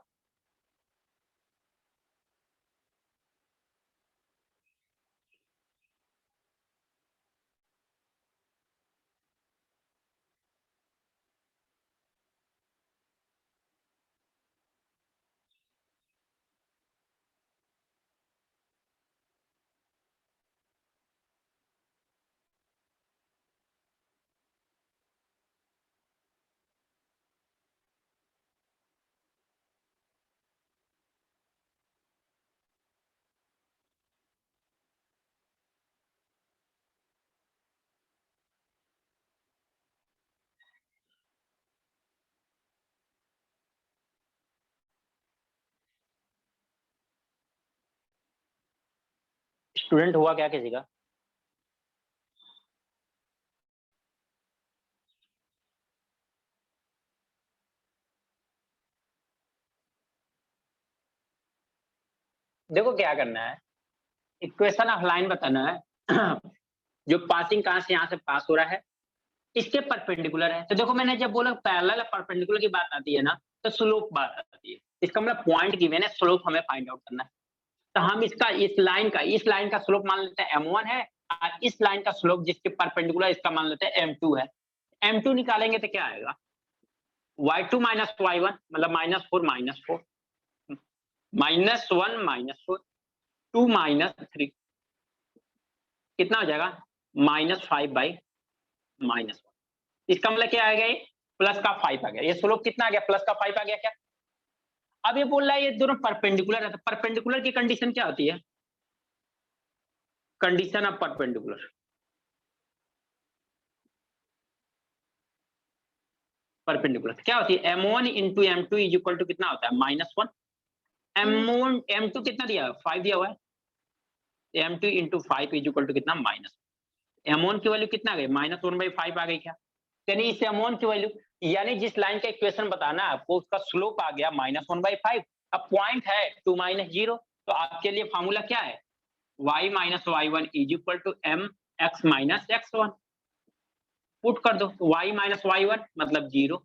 स्टूडेंट हुआ क्या किसी का? देखो क्या करना है, इक्वेशन ऑफ लाइन बताना है। जो पासिंग कहां से यहां से पास हो रहा है, इसके परपेंडिकुलर है। तो देखो मैंने जब बोला पैरेलल परपेंडिकुलर की बात आती है ना, तो स्लोप बात आती है। इसका मतलब पॉइंट गिवन है, स्लोप हमें फाइंड आउट करना है। तो हम इसका इस लाइन का स्लोप मान लेते हैं m1 है, और इस लाइन का स्लोप जिसके परपेंडिकुलर इसका मान लेते हैं m2 है। m2 निकालेंगे तो क्या आएगा, y2 माइनस y1 मतलब -4 -4 -1 -4 2 -3 कितना हो जाएगा, -5 बाई -1। इसका मतलब क्या आ गया, ये प्लस का 5 आ गया। ये स्लोप कितना आ गया, प्लस का 5 आ गया क्या। अब ये बोल रहा है ये दोनों परपेंडिकुलर है, तो परपेंडिकुलर की कंडीशन क्या होती है, कंडीशन ऑफ परपेंडिकुलर, परपेंडिकुलर क्या होती है, m1 into m2 is equal to कितना होता है, -1। m1 m2 कितना दिया, 5 दिया हुआ है, m2 into 5 is equal to कितना, m1 की वैल्यू कितना गई, -1/5 आ गई क्या। यानी इस m1 की वैल्यू, यानी जिस लाइन का इक्वेशन बताना है आपको, उसका स्लोप आ गया -1/5। अब पॉइंट है 2 - 0, तो आपके लिए फार्मूला क्या है, y minus y1 is equal to mx minus x1। Put कर दो, y माइनस y1 मतलब 0।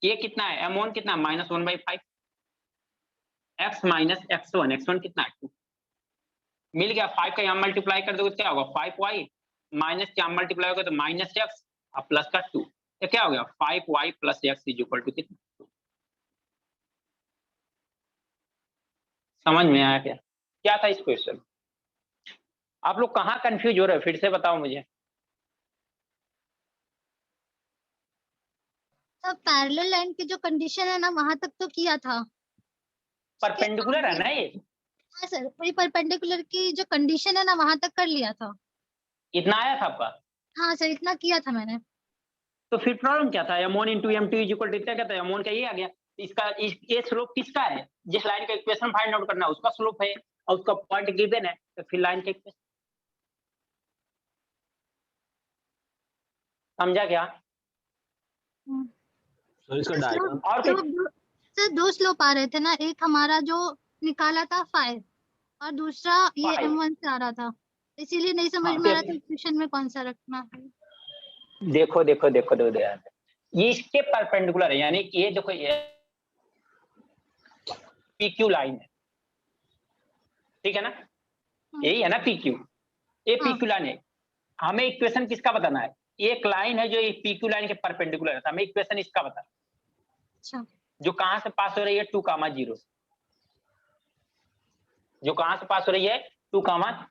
ये कितना है, m1 कितना, -1/5, x माइनस x1 कितना है 2। मिल गया, 5 का यहाँ मल्टीप्लाई कर दोगे तो क्या होगा, 5y माइनस क्या मल्टीप्लाई होगा तो -x और प्लस का 2, तो क्या हो गया 5y plus x is equal to कितना। समझ में आया क्या, क्या था इस क्वेश्चन। आप लोग कहाँ कंफ्यूज हो रहे हो, फिर से बताओ मुझे। सर पैरेलल लाइन की जो कंडीशन है ना वहां तक तो किया था। परपेंडिकुलर है ना ये, हाँ सर, वही परपेंडिकुलर की जो कंडीशन है ना वहां तक कर लिया था। इतना आया था आपका। हाँ सर, इतना किया था मैंने। तो फिर प्रॉब्लम क्या था, m1 into m2 is equal to इतना क्या था, m1 का ये आ गया। ये स्लोप किसका है, जिस लाइन का इक्वेशन फाइंड आउट करना है उसका स्लोप है, और उसका पॉइंट गिवन है, तो फिर लाइन का इक्वेशन। समझा क्या। सर इसका सर डायग्राम और कुछ, सर दो स्लोप आ रहे थे ना, एक हमारा जो निकाला था 5 और दूसरा ये 5 m1 से आ रहा था, इसीलिए नहीं समझ हाँ, में आ रहा था इक्वेशन में कौन सा रखना है। देखो देखो देखो देखो ध्यान से। ये इसके परपेंडिकुलर है, यानी कि ये देखो ये PQ लाइन है, ठीक है ना, यही है ना PQ, ये हाँ। PQ लाइन है। हमें इक्वेशन किसका बताना है, एक लाइन है जो ये PQ लाइन के परपेंडिकुलर है, तो हमें इक्वेशन इसका बताना है, अच्छा। जो कहां से पास हो रही है 2, 0 से, जो कहां से पास हो रही है 2,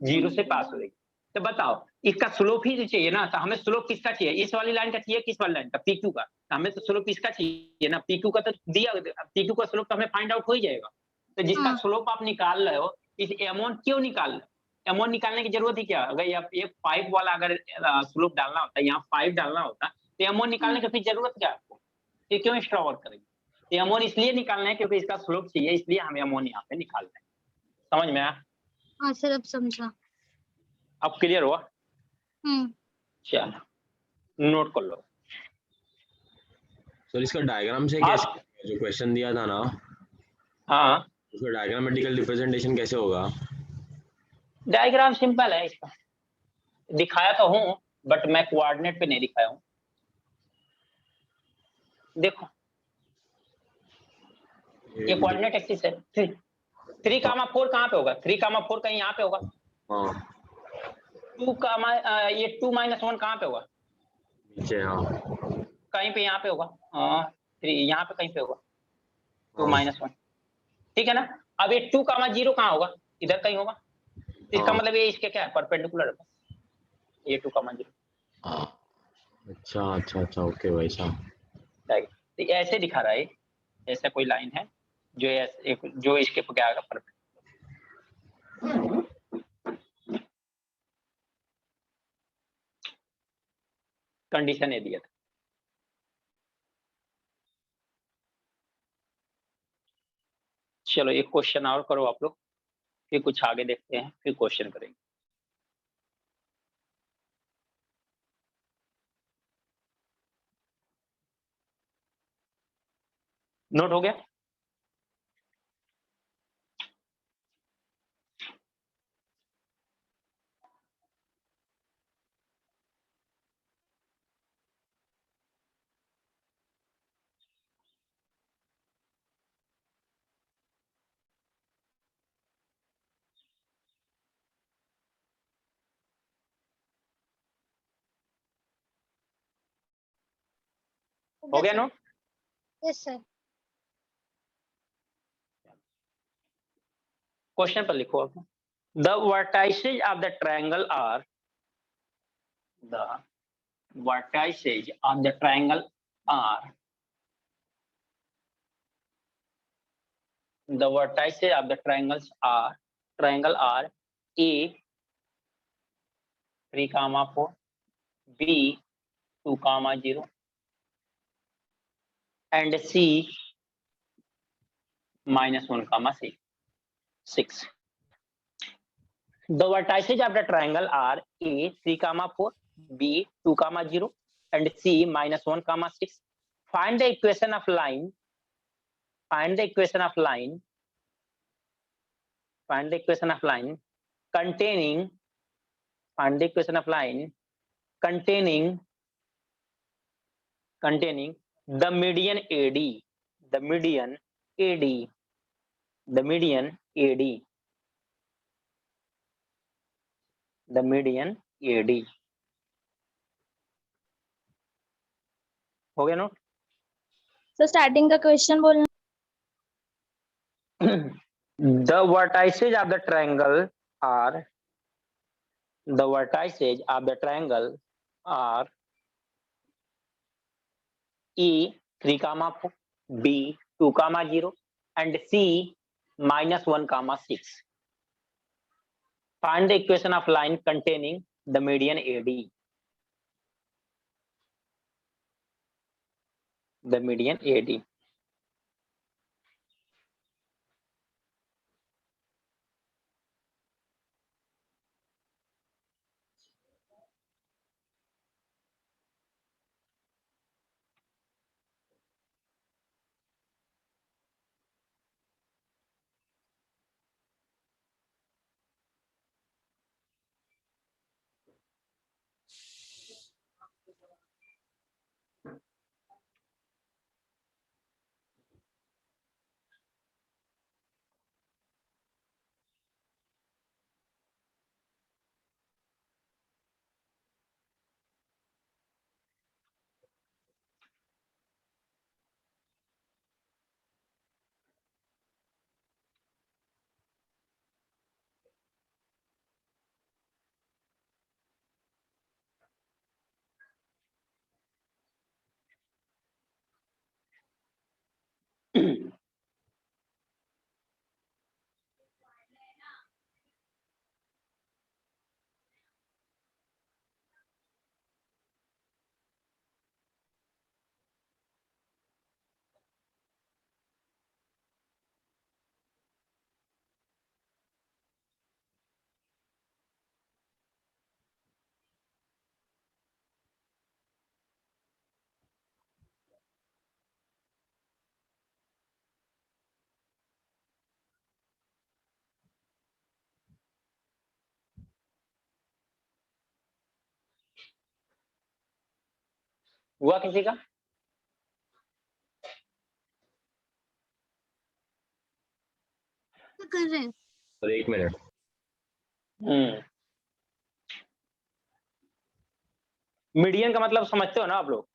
0 से पास हो रही है। तो बताओ इसका स्लोप ही तो चाहिए ना, तो हमें स्लोप किसका चाहिए, इस वाली लाइन का चाहिए, किस वाली लाइन का, PQ का। तो हमें तो स्लोप इसका चाहिए ना, PQ का तो दिया, PQ का स्लोप तो हमें फाइंड आउट हो ही जाएगा। तो जिसका हाँ। स्लोप आप निकाल रहे हो, इस m1 क्यों निकाल रहे हो, m1 निकालने की जरूरत ही क्या, अगर ये 5 वाला अगर स्लोप डालना होता, यहाँ 5 डालना होता, तो m1 निकालने की फिर जरूरत क्या आपको, ये क्यों एक्स्ट्रा वर्क करेंगे। तो m1 इसलिए निकालना है क्योंकि इसका स्लोप चाहिए, इसलिए हमें m1 यहाँ पे निकालना है। समझ में आया, हाँ सर, अब समझा। अब क्लियर हुआ। हम्म। चलो नोट कर लो। सर इसका डायग्राम से हाँ। कैसे, जो क्वेश्चन दिया था ना हाँ, उसका डायग्रामेटिकल रिप्रेजेंटेशन कैसे होगा। डायग्राम सिंपल है इसका, दिखाया तो हूं बट मैं कोऑर्डिनेट पे नहीं दिखाया हूं। देखो ये कोऑर्डिनेट एक्सिस है, 3,4 कहाँ पे होगा, 3,4 कहीं यहाँ पे होगा, हाँ ये 2 - 1 कहाँ पे होगा, नीचे, हाँ कहीं पे यहाँ पे होगा, 3 यहाँ पे कहीं पे होगा, 2 हाँ, - 1, ठीक है ना। अब ये 2, 0 कहाँ होगा, इधर कहीं होगा, तो इसका हाँ, मतलब ये इसके क्या है, परपेंडिकुलर है, ये 2, 0 हाँ। अच्छा अच्छा अच्छा, ओके भाई साहब। तो ऐसे दिखा रहा है, ऐसा कोई लाइन है जो जो इसके क्या आएगा, परपेंडिकुलर। कंडीशन ये दिया था। चलो एक क्वेश्चन और करो आप लोग, फिर कुछ आगे देखते हैं, फिर क्वेश्चन करेंगे। नोट हो गया। हो गया नोट? Yes, sir. क्वेश्चन पर लिखो अब। The vertices of the triangle are the vertices of the triangle are the vertices of the triangle are A 3, 4, B 2, 0 and C -1, 6. The vertices of the triangle are A 3, 4, B 2, 0 and C -1, 6. Find the equation of line. Find the equation of line containing. Find the equation of line containing the median AD. The median AD. The median AD. The median AD. हो गया note? Sir starting का question बोलना। The vertices of the triangle are E 3, 4, B 2, 0 and C -1, 6. Find the equation of line containing the median AD. The median AD. हुआ किसी का? क्या कर रहे हैं? और 1 मिनट। मीडियन का मतलब समझते हो ना आप लोग?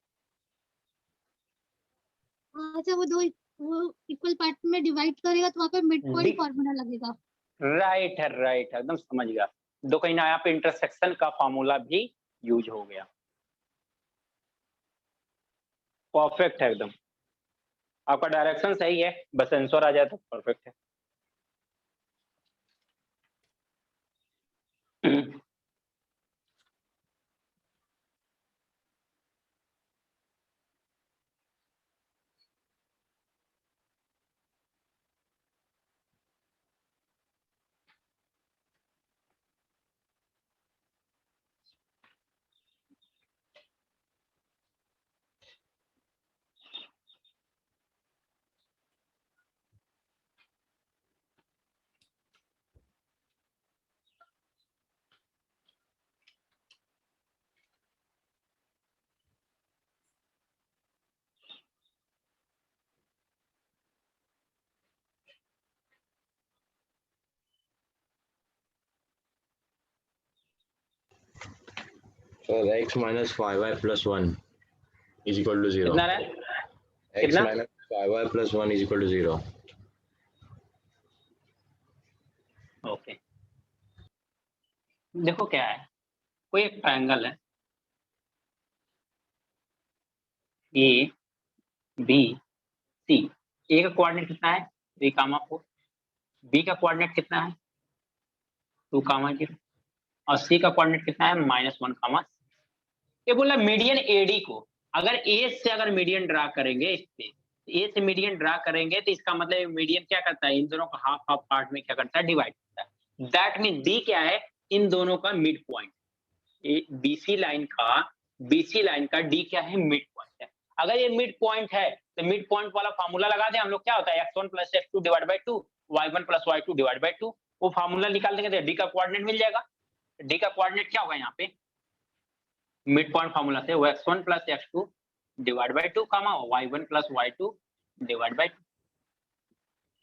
अच्छा, वो इक्वल पार्ट में डिवाइड करेगा तो वहाँ पे मिड पॉइंट Di- फॉर्मूला लगेगा। राइट है, एकदम समझ गया। दो कहीं ना यहाँ पे इंटरसेक्शन का फॉर्मूला भी यूज हो गया। परफेक्ट है एकदम। आपका डायरेक्शन सही है, बस आंसर आ जाए तो परफेक्ट है। So x minus 5y plus 1. Is equal to 0, कितना रहा है? x कितना? Minus 5y plus 1 is equal to 0। Okay, देखो क्या है, कोई एक ट्रायंगल है ए बी सी, ए का कोऑर्डिनेट कितना है 3,4, बी का कोऑर्डिनेट कितना है 2,0 और सी का कोऑर्डिनेट कितना है -1, ये बोला मीडियन एडी को अगर ए से अगर मीडियन ड्रा करेंगे, इस पे ए से मीडियन ड्रा करेंगे तो इसका मतलब मीडियन क्या करता है, इन दोनों का हाफ हाफ पार्ट में क्या करता है, डिवाइड करता है। दैट मीन डी क्या है, इन दोनों का मिड पॉइंट, बीसी लाइन का डी क्या है, मिड पॉइंट है। अगर ये मिड पॉइंट है तो मिड पॉइंट वाला फार्मूला लगा दें हम लोग, क्या होता है x1 plus x2 divide by 2, y1 plus y2 divide by 2, वो फार्मूला निकाल देंगे तो डी का कोऑर्डिनेट मिल जाएगा। डी का कोऑर्डिनेट क्या होगा यहाँ पे, मिड पॉइंट फार्मूला से वो x1 plus x2 divide by 2 y1 plus y2 divide by 2,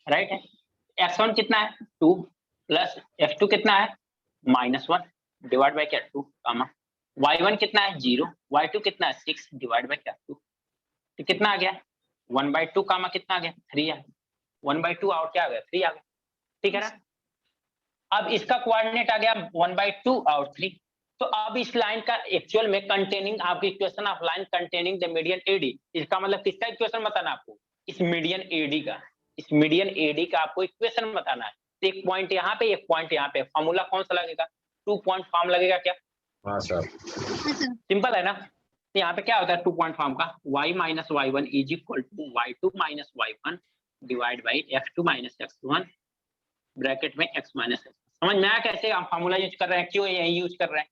right है। x1 कितना है 2 प्लस x2 कितना है -1 डिवाइड बाई क्या 2, y1 कितना है 0, y2 कितना है 6 डिवाइड बाई क्या 2, तो कितना आ गया 1/2 कितना आ गया 3 आ गया, 1/2 और क्या आ गया 3 आ गया, ठीक है ना। अब इसका कोऑर्डिनेट आ गया 1/2 और 3, तो अब इस लाइन का एक्चुअल में कंटेनिंग आपकी equation of line containing the median AD, इसका मतलब किसका इक्वेशन बताना आपको, इस मीडियन एडी का, इस मीडियन एडी का आपको इक्वेशन बताना है। तो एक पॉइंट यहाँ पे, एक पॉइंट यहाँ पे, फार्मूला कौन सा लगेगा, 2 पॉइंट फॉर्म लगेगा क्या, हाँ सर, सिंपल है ना। तो यहाँ पे क्या होता है 2 पॉइंट फॉर्म का, y minus y1 is equal to y2 minus y1 divide by x2 minus x1 bracket में x माइनस x। समझ में आया कैसे हम फार्मूला यूज कर रहे हैं, क्यों यही यूज कर रहे हैं।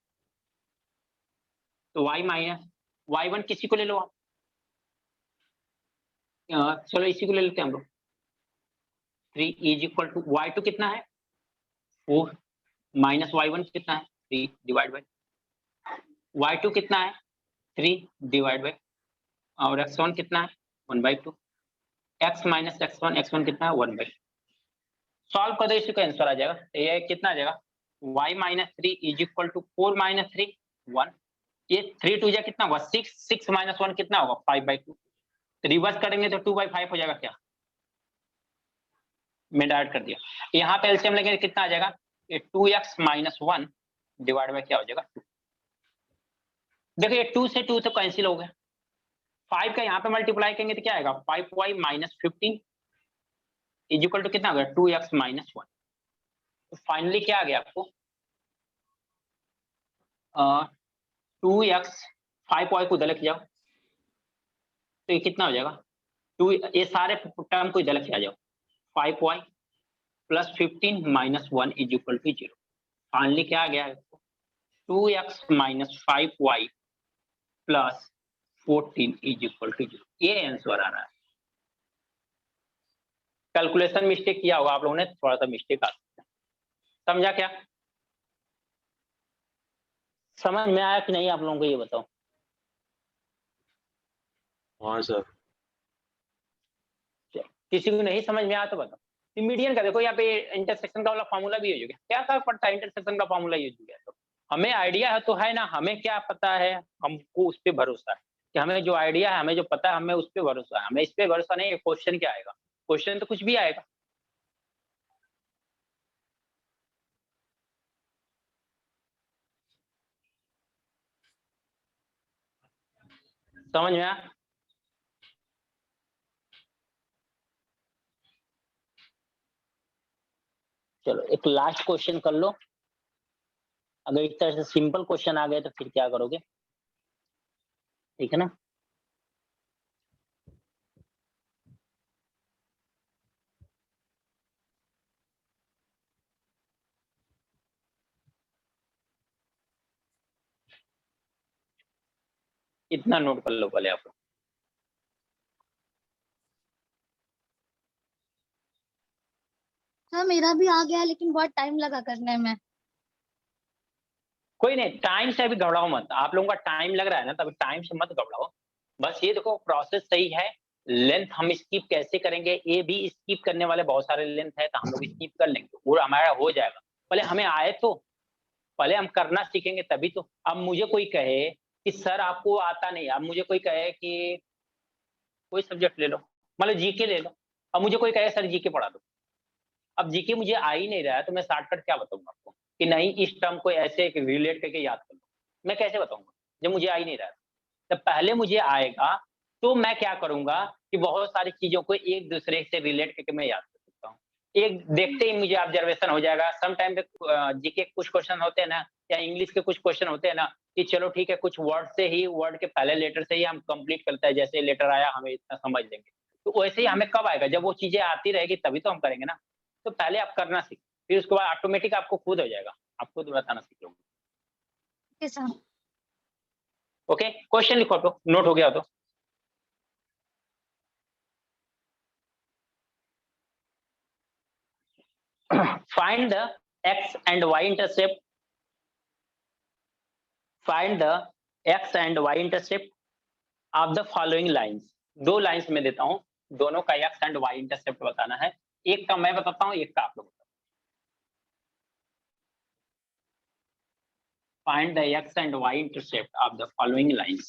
तो y माइनस y1 किसी को ले लो आप, चलो इसी को ले लेते हैं हम लोग, 3 इज इक्वल टू y2 कितना है 4 माइनस y1 कितना है 3 डिवाइड बाई y2 कितना है 3 डिवाइड बाई और x1 कितना है 1/2, x माइनस x1 कितना है 1/2। सॉल्व कर दो, इसी का आंसर आ जाएगा। तो ये कितना आ जाएगा y minus 3 is equal to 4 minus 3 1, ये 3 2 जा कितना होगा 6, 6 माइनस 1 कितना होगा 5/2, तो रिवर्स करेंगे तो 2/5 हो जाएगा क्या, मैंने ऐड कर दिया। यहाँ पे एलसीएम लेंगे कितना आ जाएगा, ये 2x माइनस 1 डिवाइड बाई क्या हो जाएगा 2। देखिए 2 से 2 तो कैंसिल हो गया, 5 का यहाँ पे मल्टीप्लाई करेंगे तो क्या आएगा 5y minus 15 is equal to कितना हो गया 2x माइनस 1। तो फाइनली क्या आ गया आपको 2x, 5y को इधर लेके जाओ तो ये कितना हो जाएगा 2, ये सारे टर्म को इधर लेके आ जाओ, 5y plus 15 minus 1 is equal to 0। Finally क्या आ गया 2x minus 5y plus 14 is equal to 0, ये आंसर आ रहा है। कैलकुलेशन मिस्टेक किया होगा आप लोगों ने, थोड़ा सा मिस्टेक आ सकता है, समझा क्या, समझ में आया कि नहीं आप लोगों को ये बताओ। हाँ सर, किसी को नहीं समझ में आया तो बताओ। मीडियन का देखो यहाँ पे इंटरसेक्शन का वाला फार्मूला भी यूज हो गया, क्या फर्क पड़ता है इंटरसेक्शन का फार्मूला यूज हो गया तो हमें आइडिया है तो है ना, हमें क्या पता है, हमको उस पर भरोसा है कि हमें जो आइडिया है, हमें जो पता है, हमें उस पर भरोसा है। हमें इस पे भरोसा नहीं है क्वेश्चन क्या आएगा, क्वेश्चन तो कुछ भी आएगा। समझ में आया, चलो एक लास्ट क्वेश्चन कर लो। अगर इस तरह से सिंपल क्वेश्चन आ गए तो फिर क्या करोगे, ठीक है ना। इतना नोट कर लो पहले आप लोग। सर मेरा भी आ गया लेकिन बहुत टाइम लगा करने में। कोई नहीं, टाइम से अभी घबराओ मत, आप लोगों का टाइम लग रहा है ना, तभी टाइम से मत घबराओ। बस ये देखो प्रोसेस सही है, लेंथ हम स्किप कैसे करेंगे, ये भी स्किप करने वाले बहुत सारे लेंथ है तो हम लोग स्किप कर लेंगे, वो हमारा हो जाएगा। पहले हमें आए तो, पहले हम करना सीखेंगे तभी तो। अब मुझे कोई कहे कि सर आपको आता नहीं, अब मुझे कोई कहे कि कोई सब्जेक्ट ले लो, मतलब जीके ले लो, अब मुझे कोई कहे सर जीके पढ़ा दो, अब जीके मुझे आ ही नहीं रहा है, तो मैं शॉर्टकट क्या बताऊंगा आपको कि नहीं इस टर्म को ऐसे रिलेट करके याद कर लो, मैं कैसे बताऊंगा जब मुझे आ ही नहीं रहा है। तो पहले मुझे आएगा तो मैं क्या करूंगा कि बहुत सारी चीजों को एक दूसरे से रिलेट करके मैं याद कर सकता हूँ, एक देखते ही मुझे ऑब्जर्वेशन हो जाएगा। सम टाइम जीके कुछ क्वेश्चन होते हैं ना, या इंग्लिश के कुछ क्वेश्चन होते हैं ना कि चलो ठीक है कुछ वर्ड से ही, वर्ड के पहले लेटर से ही हम कंप्लीट करते हैं, जैसे लेटर आया हमें इतना समझ लेंगे, तो वैसे ही हमें कब आएगा जब वो चीजें आती रहेगी तभी तो हम करेंगे ना। तो पहले आप करना सीख, फिर उसके बाद ऑटोमेटिक आपको खुद हो जाएगा, आप खुद बताना सीख लोगे। Okay, sir. ओके, क्वेश्चन लिखो तो नोट हो गया तो। Find the x and y intercept. Find the x and y intercept of the following lines. दो लाइंस में देता हूं, दोनों का x and y इंटरसेप्ट बताना है, एक का मैं बताता हूं, एक का आप लोग बताओ। Find the x and y intercept of the following lines.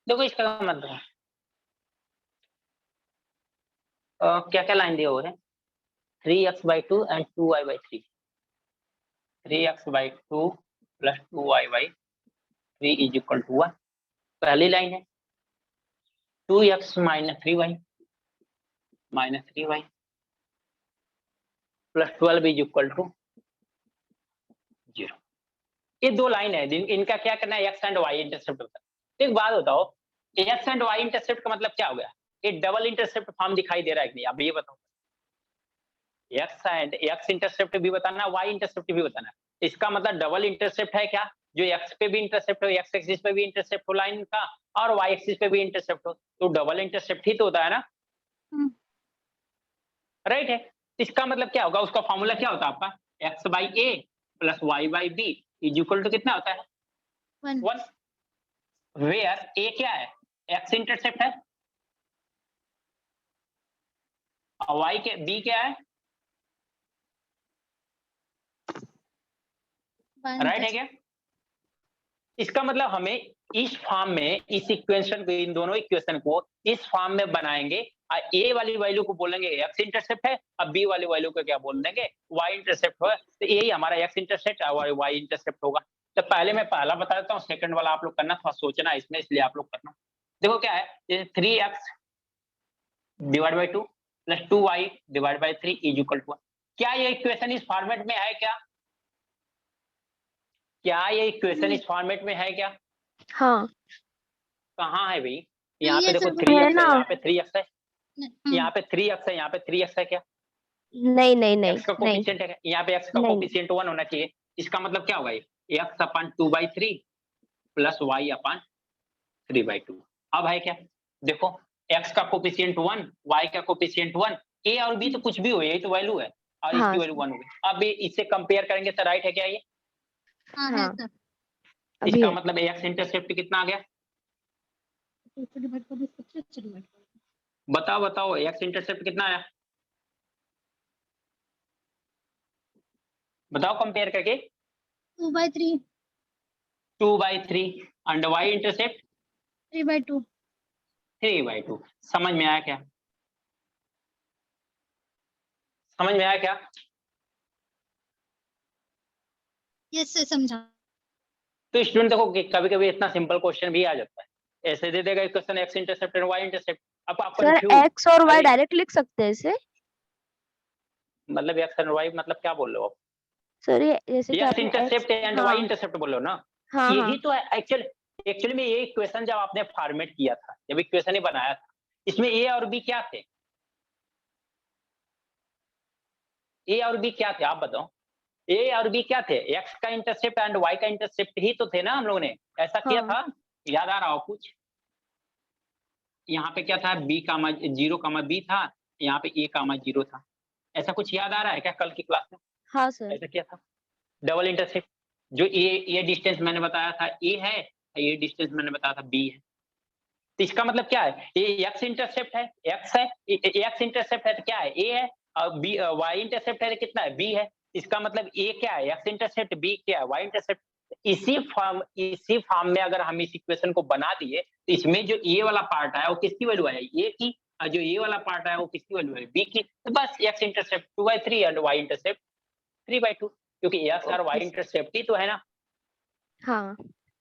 देखो इसका मतलब है क्या क्या लाइन दिया हुआ है, 3x/2 and 2y/3, 3x/2 plus 2y/3 is equal to 1, पहली लाइन है। 2x minus 3y plus 12 is equal to 0। ये दो लाइन है, इनका क्या करना है, x एंड y इंटरसेप्ट होता है। तो एक बात बताओ, x एंड y इंटरसेप्ट का मतलब क्या हो गया, ये डबल इंटरसेप्ट फॉर्म दिखाई दे रहा है कि नहीं, अब ये बताओ। x एंड x इंटरसेप्ट भी बताना, y इंटरसेप्ट भी बताना, इसका मतलब डबल इंटरसेप्ट है क्या, जो x पे भी इंटरसेप्ट हो, x एक्सिस पे भी इंटरसेप्ट हो लाइन का, और y एक्सिस पे भी इंटरसेप्ट हो, तो डबल इंटरसेप्ट ही तो होता है ना, राइट है। इसका मतलब क्या होगा, उसका फॉर्मूला क्या होता है आपका, x/a plus y/b is equal to कितना होता है, 1, वेयर a क्या है, x इंटरसेप्ट है, और y के b क्या है, राइट है क्या। इसका मतलब हमें इस फॉर्म में, इस इक्वेशन को, इन दोनों इक्वेशन को इस फॉर्म में बनाएंगे, a वाली वैल्यू को बोलेंगे x इंटरसेप्ट है, अब b वाली वैल्यू को क्या बोल देंगे, y इंटरसेप्ट है, तो यही हमारा x इंटरसेप्ट और y इंटरसेप्ट होगा। तो पहले मैं पहला बता देता हूँ, सेकंड वाला आप लोग करना, थोड़ा सोचना इसमें, इसलिए आप लोग करना। देखो क्या है, 3x/2 plus 2y/3 is equal to, क्या ये इक्वेशन इस फॉर्मेट में है क्या, क्या ये इक्वेशन इस फॉर्मेट में है क्या, हाँ कहाँ है भाई, यहाँ पे ये देखो सब 3x है है, ना। यहाँ पे 3x है, यहाँ पे 3x है, यहाँ पे 3x है क्या, नहीं नहीं नहीं x का नहीं कोफिशिएंट है, यहाँ पे x का नहीं। कोफिशिएंट 1 होना चाहिए। इसका मतलब क्या होगा, ये x/2/3 प्लस y/3/2। अब है क्या, देखो x का कोफिशिएंट 1, y का कोफिशिएंट 1, a और b तो कुछ भी हो, यही तो वैल्यू है, और हाँ इसकी वैल्यू 1 होगी। अब इससे कंपेयर करेंगे तो राइट है क्या ये, हाँ है हाँ सर। अभी इसका मतलब x इंटरसेप्ट कितना आ गया, बताओ बताओ, x इंटरसेप्ट कितना आया, बताओ कंपेयर करके, 2/3, 2/3 एंड y इंटरसेप्ट 3/2। 3/2। समझ में आया क्या, समझ में आया क्या, यस सर, समझा। तो स्टूडेंट देखो कि कभी कभी इतना सिंपल क्वेश्चन भी आ जाता है, ऐसे दे देगा क्वेश्चन x इंटरसेप्ट और y इंटरसेप्ट, अब आप सर कंफ्यूज, x और y अरे डायरेक्ट लिख सकते हैं इसे, मतलब x और y मतलब क्या बोल रहे हो सर ये जैसे कि आप, x आपने इंटरसेप्ट x, एंड y हाँ इंटरसेप्ट बोल रहे हो ना, हाँ हाँ यही तो एक्चुअली में ये इक्वेशन जब आपने फॉर्मेट किया था, जब इक्वेशन ही बनाया था, इसमें a और b क्या थे, a और b क्या थे आप बताओ, a और b क्या थे, x का इंटरसेप्ट एंड y का इंटरसेप्ट ही तो थे ना, हम लोगों ने ऐसा किया हाँ। था, याद आ रहा हो कुछ, यहाँ पे क्या था, b कामा 0 कामा b था, यहाँ पे a कामा 0 था, ऐसा कुछ याद आ रहा है क्या कल की क्लास में, हाँ सर ऐसा किया था, डबल इंटरसेप्ट, जो ये डिस्टेंस मैंने बताया था a है, ये डिस्टेंस मैंने बताया था b है, तो इसका मतलब क्या है, ये x इंटरसेप्ट है, x है, x इंटरसेप्ट है तो क्या है, a है, अब बी वाई इंटरसेप्ट है कितना है, बी है, इसका मतलब ए क्या है, एक्स इंटरसेप्ट, बी क्या है, वाई इंटरसेप्ट। इसी फॉर्म में अगर हम इस इक्वेशन को बना दिए तो इसमें जो ए वाला पार्ट आया वो किसकी वैल्यू है, ए की, और जो ए वाला पार्ट आया वो किसकी वैल्यू है, बी की। तो बस x intercept 2/3 and y intercept 3/2, क्योंकि एक्स और वाई इंटरसेप्ट ही तो है ना। हाँ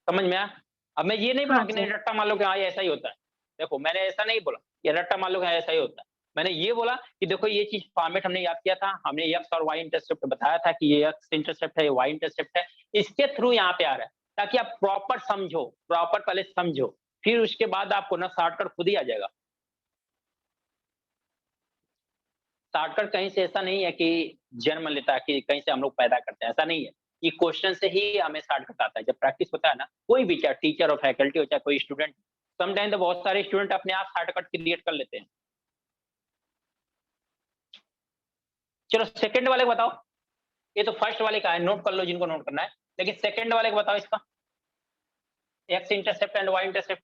समझ में आया? अब मैं ये नहीं बोला हाँ कि सर। नहीं रट्टा मान लो कि हाँ ये ऐसा ही होता है, देखो मैंने ऐसा नहीं बोला ये रट्टा मान लो कि हाँ ऐसा ही होता है। मैंने ये बोला कि देखो ये चीज फॉर्मेट हमने याद किया था, हमने एक्स और वाई इंटरसेप्ट बताया था कि ये एक्स इंटरसेप्ट है, ये वाई इंटरसेप्ट है, इसके थ्रू यहाँ पे आ रहा है, ताकि आप प्रॉपर समझो, प्रॉपर पहले समझो, फिर उसके बाद आपको ना शॉर्टकट खुद ही आ जाएगा। शॉर्टकट कहीं से ऐसा नहीं है कि जन्म लेता है कि कहीं से हम लोग पैदा करते हैं, ऐसा नहीं है। ये क्वेश्चन से ही हमें शॉर्टकट आता है, जब प्रैक्टिस होता है ना, कोई भी चाहे टीचर और फैकल्टी हो चाहे कोई स्टूडेंट, समटाइम तो बहुत सारे स्टूडेंट अपने आप शॉर्टकट क्रिएट कर लेते हैं। चलो सेकंड वाले को बताओ, ये तो फर्स्ट वाले का है, नोट कर लो जिनको नोट करना है, लेकिन सेकंड वाले को बताओ इसका, x intercept and y intercept.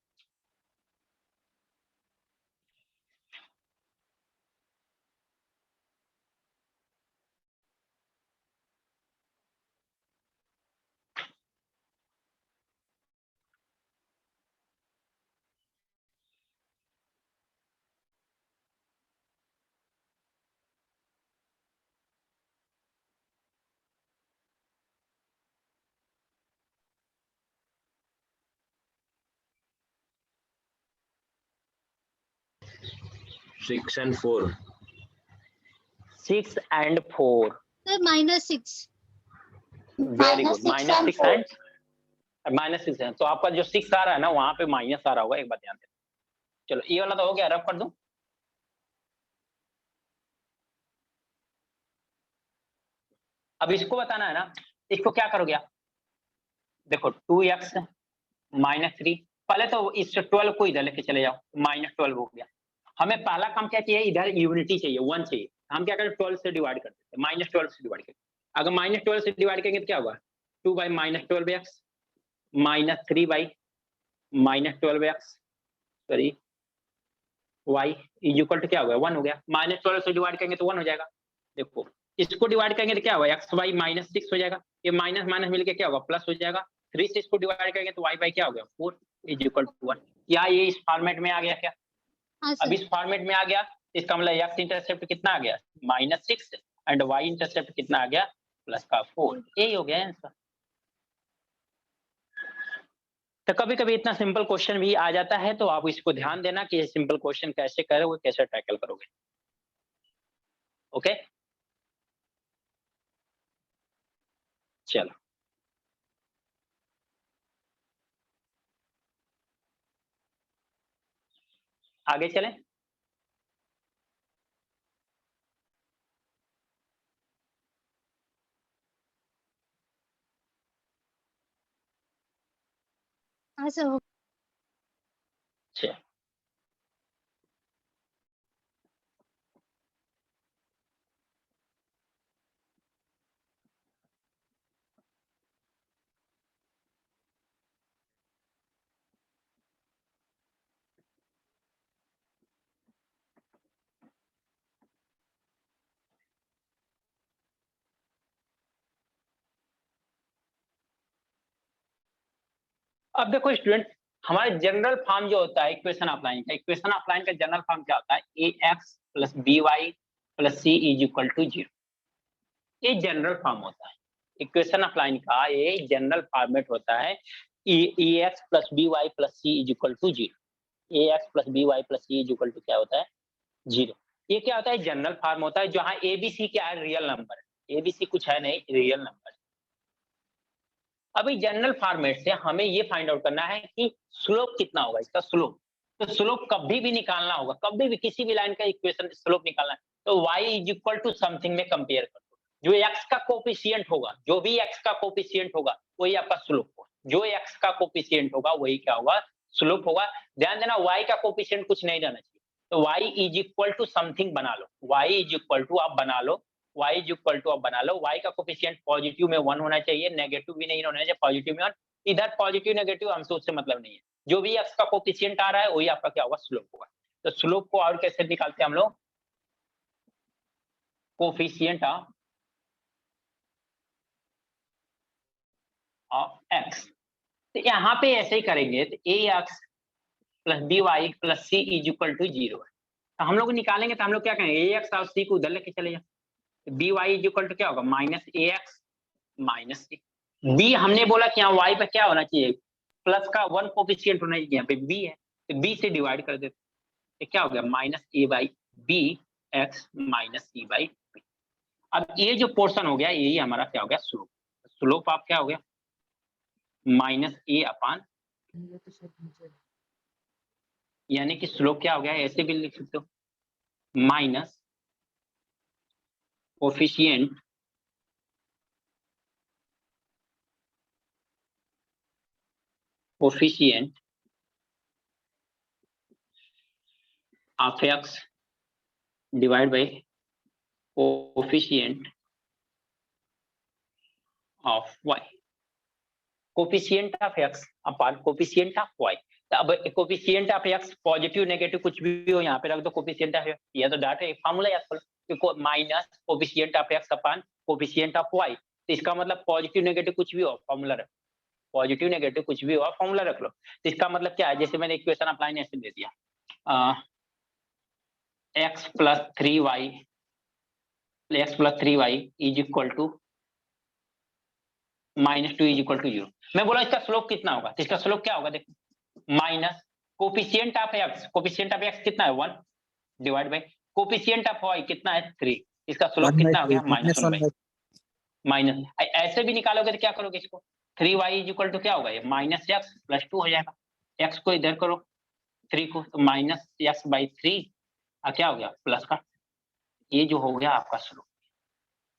Six and four 6 and 4, sir -6। Very good, -6 and -6 है, तो आपका जो 6 आ रहा है ना वहां पे माइनस आ रहा होगा, एक बात ध्यान देना। चलो ये वाला तो हो गया, रफ कर दूं। अब इसको बताना है ना, इसको क्या करोगे आप, देखो 2x -3, पहले तो इस 12 को इधर लेके चले जाओ, -12 हो गया। हमें पहला काम क्या चाहिए, इधर यूनिटी चाहिए, 1 चाहिए। हम क्या करें, 12 से डिवाइड कर देते हैं, -12 से डिवाइड करें। अगर -12 से डिवाइड करेंगे तो क्या होगा, 2/-12x -3 -12x sorry y is equal to क्या हो गया, 1 हो गया। -12 से डिवाइड करेंगे तो 1 हो जाएगा। देखो इसको डिवाइड करेंगे तो क्या होगा, x/y -6 हो जाएगा, ये माइनस माइनस मिलके क्या होगा, प्लस हो जाएगा। 3 से इसको डिवाइड करेंगे तो y/, क्या हो गया, 4 इज इक्वल टू 1। क्या ये इस फॉर्मेट में आ गया क्या? हाँ अब सर। इस फॉर्मेट में आ गया, इसका मतलब x इंटरसेप्ट कितना आ गया, -6, एंड y इंटरसेप्ट कितना आ गया, +4। यही हो गया आंसर। तो कभी कभी इतना सिंपल क्वेश्चन भी आ जाता है, तो आप इसको ध्यान देना कि ये सिंपल क्वेश्चन कैसे करोगे, कैसे टैकल करोगे। ओके चलो आगे चलें। हाँ सर। चलो अब देखो स्टूडेंट, हमारे जनरल फॉर्म जो होता है इक्वेशन ऑफ लाइन का, इक्वेशन ऑफ लाइन का जनरल फॉर्म क्या होता है, ax + by + c = 0। ये जनरल फॉर्म होता है इक्वेशन ऑफ लाइन का, ये जनरल फॉर्मेट होता है ax + by + c = 0। ax + by + c = क्या होता है, 0। ये क्या होता है, जनरल फॉर्म होता है, जहां abc क्या है, रियल नंबर है, abc कुछ है नहीं, रियल नंबर। अभी जनरल फॉर्मेट से हमें ये फाइंड आउट करना है कि स्लोप कितना होगा, इसका स्लोप। तो स्लोप कभी भी निकालना होगा, कभी भी किसी भी लाइन का इक्वेशन स्लोप निकालना है तो y = समथिंग में कंपेयर कर दो, जो x का कोफिशिएंट होगा, जो भी x का कोफिशिएंट होगा वही आपका स्लोप होगा, जो x का कोफिशिएंट होगा वही क्या होगा, स्लोप होगा। ध्यान देना y का कोफिशिएंट कुछ नहीं रहना चाहिए, तो y = समथिंग बना लो, y आप बना लो, y आप बना लो, y का कोफिशिएंट पॉजिटिव में 1 होना चाहिए, नेगेटिव भी नहीं होना चाहिए, पॉजिटिव में 1। इधर पॉजिटिव नेगेटिव हमसे उससे मतलब नहीं है, जो भी x का कोफिशिएंट आ रहा है वही आपका क्या होगा, स्लोप होगा। तो स्लोप को और कैसे निकालते हैं हम लोग, कोफिशिएंट ऑफ एक्स। तो यहाँ पे ऐसे ही करेंगे, तो A X plus B Y plus C is equal to 0 है। तो हम लोग निकालेंगे तो हम लोग क्या करेंगे, ए एक्स और सी को उधर लेके चले जाए। B y is equal to क्या होगा, minus a x minus c. B हमने बोला कि यहाँ वाई पे क्या होना चाहिए, प्लस का 1 कोफिशिएंट होना चाहिए, यहाँ पे बी है तो बी से डिवाइड कर देते, तो क्या हो गया minus a by b x minus C by b. अब ये जो पोर्शन हो गया यही हमारा क्या हो गया, स्लोप। स्लोप आप क्या हो गया, माइनस ए अपान, यानी कि स्लोप क्या हो गया, ऐसे भी लिख सकते हो, minus coefficient of x divide by coefficient of y. Coefficient of x upon coefficient of y. तो अब coefficient of x positive negative कुछ भी हो यहाँ पे रख दो, कोफिशिएंट ऑफ एक्स, या तो डाटा फार्मूला याद करो, minus coefficient of x upon coefficient of y. तो इसका मतलब पॉजिटिव नेगेटिव कुछ भी हो फार्मूला रख, पॉजिटिव नेगेटिव कुछ भी हो फार्मूला रख लो। तो इसका मतलब क्या है, जैसे मैंने इक्वेशन अप्लाई ऐसे दे दिया, x plus 3y is equal to -2 is equal to 0। मैं बोला इसका स्लोप कितना होगा, तो इसका स्लोप क्या होगा, देखो माइनस कोफिशिएंट ऑफ एक्स कितना है 1 divide by coefficient of y कितना है 3, इसका स्लोप कितना हो गया -1 माइनस। ऐसे भी निकालोगे तो क्या करोगे इसको, 3y इज इक्वल टू क्या होगा, ये माइनस एक्स प्लस 2 हो जाएगा, एक्स को इधर करो 3 को, तो माइनस एक्स बाई 3 क्या हो गया प्लस का, ये जो हो गया आपका स्लोप।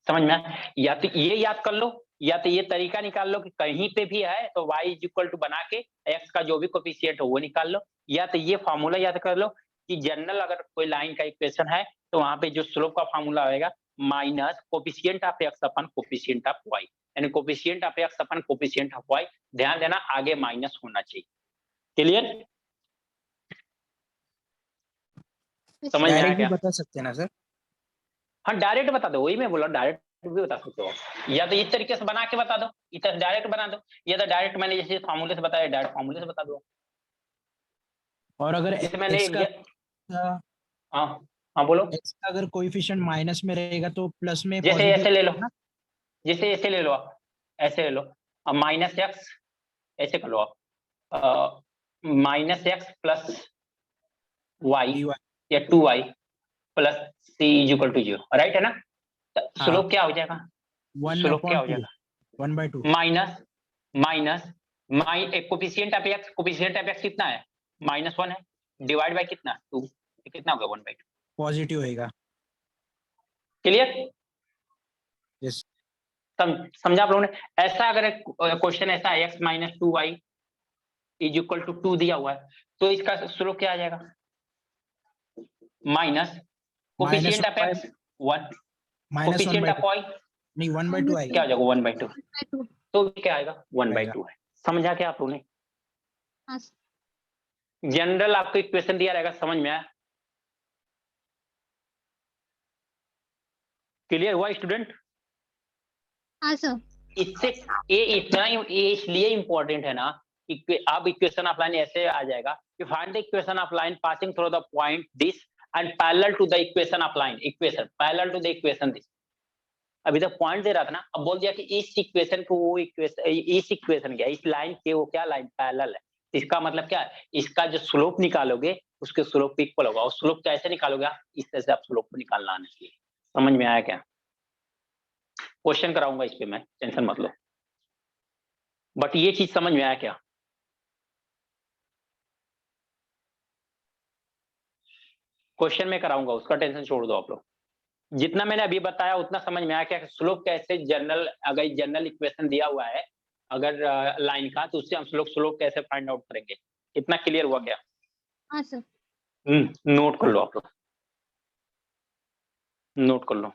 समझ में आया? या तो ये याद कर लो, या तो ये तरीका निकाल लो कि कहीं पे भी है तो y इज इक्वल टू बना के x का जो भी कोफिशिएंट हो वो निकाल लो, या तो ये फार्मूला याद कर लो कि जनरल अगर कोई लाइन का इक्वेशन है तो वहां पे जो स्लोप का फार्मूला आएगा minus coefficient of x upon coefficient of y, यानी coefficient of x upon coefficient of y। ध्यान देना आगे माइनस होना चाहिए। क्लियर? समझ में आया डायरेक्ट भी क्या? बता सकते हैं ना सर? हाँ डायरेक्ट बता दो, वही मैं बोला डायरेक्ट भी बता सकते हो, या तो इस तरीके से बना के बता दो, इधर डायरेक्ट बना दो, या तो डायरेक्ट मैंने जैसे फार्मूले से बताया डायरेक्ट फार्मूले से बता दो। और अगर जैसे मैंने x का हाँ हाँ बोलो, x का अगर कोएफिशिएंट माइनस में रहेगा तो प्लस में जैसे पॉजिटिव ऐसे ले लो, ना? जैसे ऐसे ले लो आप, ऐसे ले लो, अब माइनस एक्स ऐसे कर लो आप, minus x plus y dy या 2y plus C is equal to 0, right है ना? स्लोप क्या हो जाएगा, 1 स्लोप क्या हो upon 2 जाएगा 1/2 minus minus coefficient of x कितना है -1 है, डिवाइड बाय कितना 2, कितना होगा 1/2। पॉजिटिव होएगा। क्लियर? यस समझा आप लोगों ने? ऐसा अगर क्वेश्चन ऐसा है x minus 2y is equal to 2 दिया हुआ है तो इसका स्लोप क्या आ जाएगा, minus coefficient of x 1 coefficient of y नहीं 1/2 आएगा। क्या हो जाएगा 1/2, 2 तो क्या आएगा 1/2 है। समझा क्या आप लोगों ने? हाँ जनरल आपको इक्वेशन दिया रहेगा, समझ में आया? क्लियर हुआ स्टूडेंट? हाँ सर। इससे ये इतना ये इसलिए इंपॉर्टेंट है ना कि अब इक्वेशन ऑफ लाइन ऐसे आ जाएगा कि find the equation of line passing through the point this and parallel to the equation of line, equation parallel to the equation this. अभी तक पॉइंट दे रहा था ना, अब बोल दिया कि इस इक्वेशन को वो इक्वेशन, इस इक्वेशन क्या, इस लाइन के वो क्या लाइन पैरेलल है। इसका मतलब क्या है, इसका जो स्लोप निकालोगे उसके स्लोप इक्वल होगा, और स्लोप कैसे निकालोगे आप, इस तरह से आप स्लोप को निकालना आना चाहिए। समझ में आया क्या? क्वेश्चन कराऊंगा इस पे मैं, टेंशन मत लो, बट ये चीज समझ में आया क्या? क्वेश्चन में कराऊंगा, उसका टेंशन छोड़ दो आप लोग। जितना मैंने अभी बताया उतना समझ में आया क्या, स्लोप कैसे जनरल, अगर जनरल इक्वेशन दिया हुआ है अगर लाइन का, तो उससे हम स्लोप कैसे फाइंड आउट करेंगे, इतना क्लियर हुआ क्या? हाँ सर। नोट कर लो आप लोग, नोट कर लो।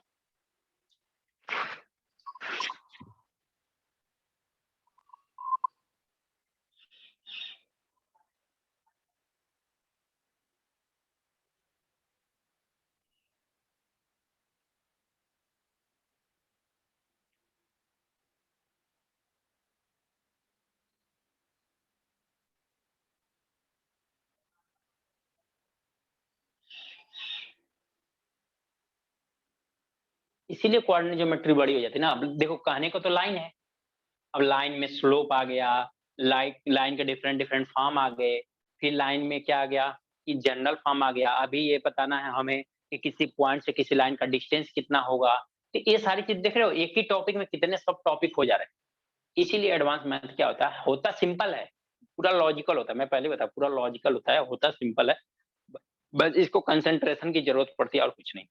इसीलिए कोऑर्डिनेट ज्योमेट्री बड़ी हो जाती है ना। अब देखो कहने को तो लाइन है, अब लाइन में स्लोप आ गया, लाइन के डिफरेंट डिफरेंट फॉर्म आ गए, फिर लाइन में क्या आ गया कि जनरल फॉर्म आ गया। अभी ये बताना है हमें कि किसी पॉइंट से किसी लाइन का डिस्टेंस कितना होगा। तो ये सारी चीज देख रहे हो, एक ही टॉपिक में कितने सब टॉपिक हो जा रहे हैं। इसीलिए एडवांस मैथ क्या होता सिंपल है, पूरा लॉजिकल होता है। मैं पहले बता, पूरा लॉजिकल होता है, होता सिंपल है, बस इसको कंसंट्रेशन की जरूरत पड़ती है और कुछ नहीं।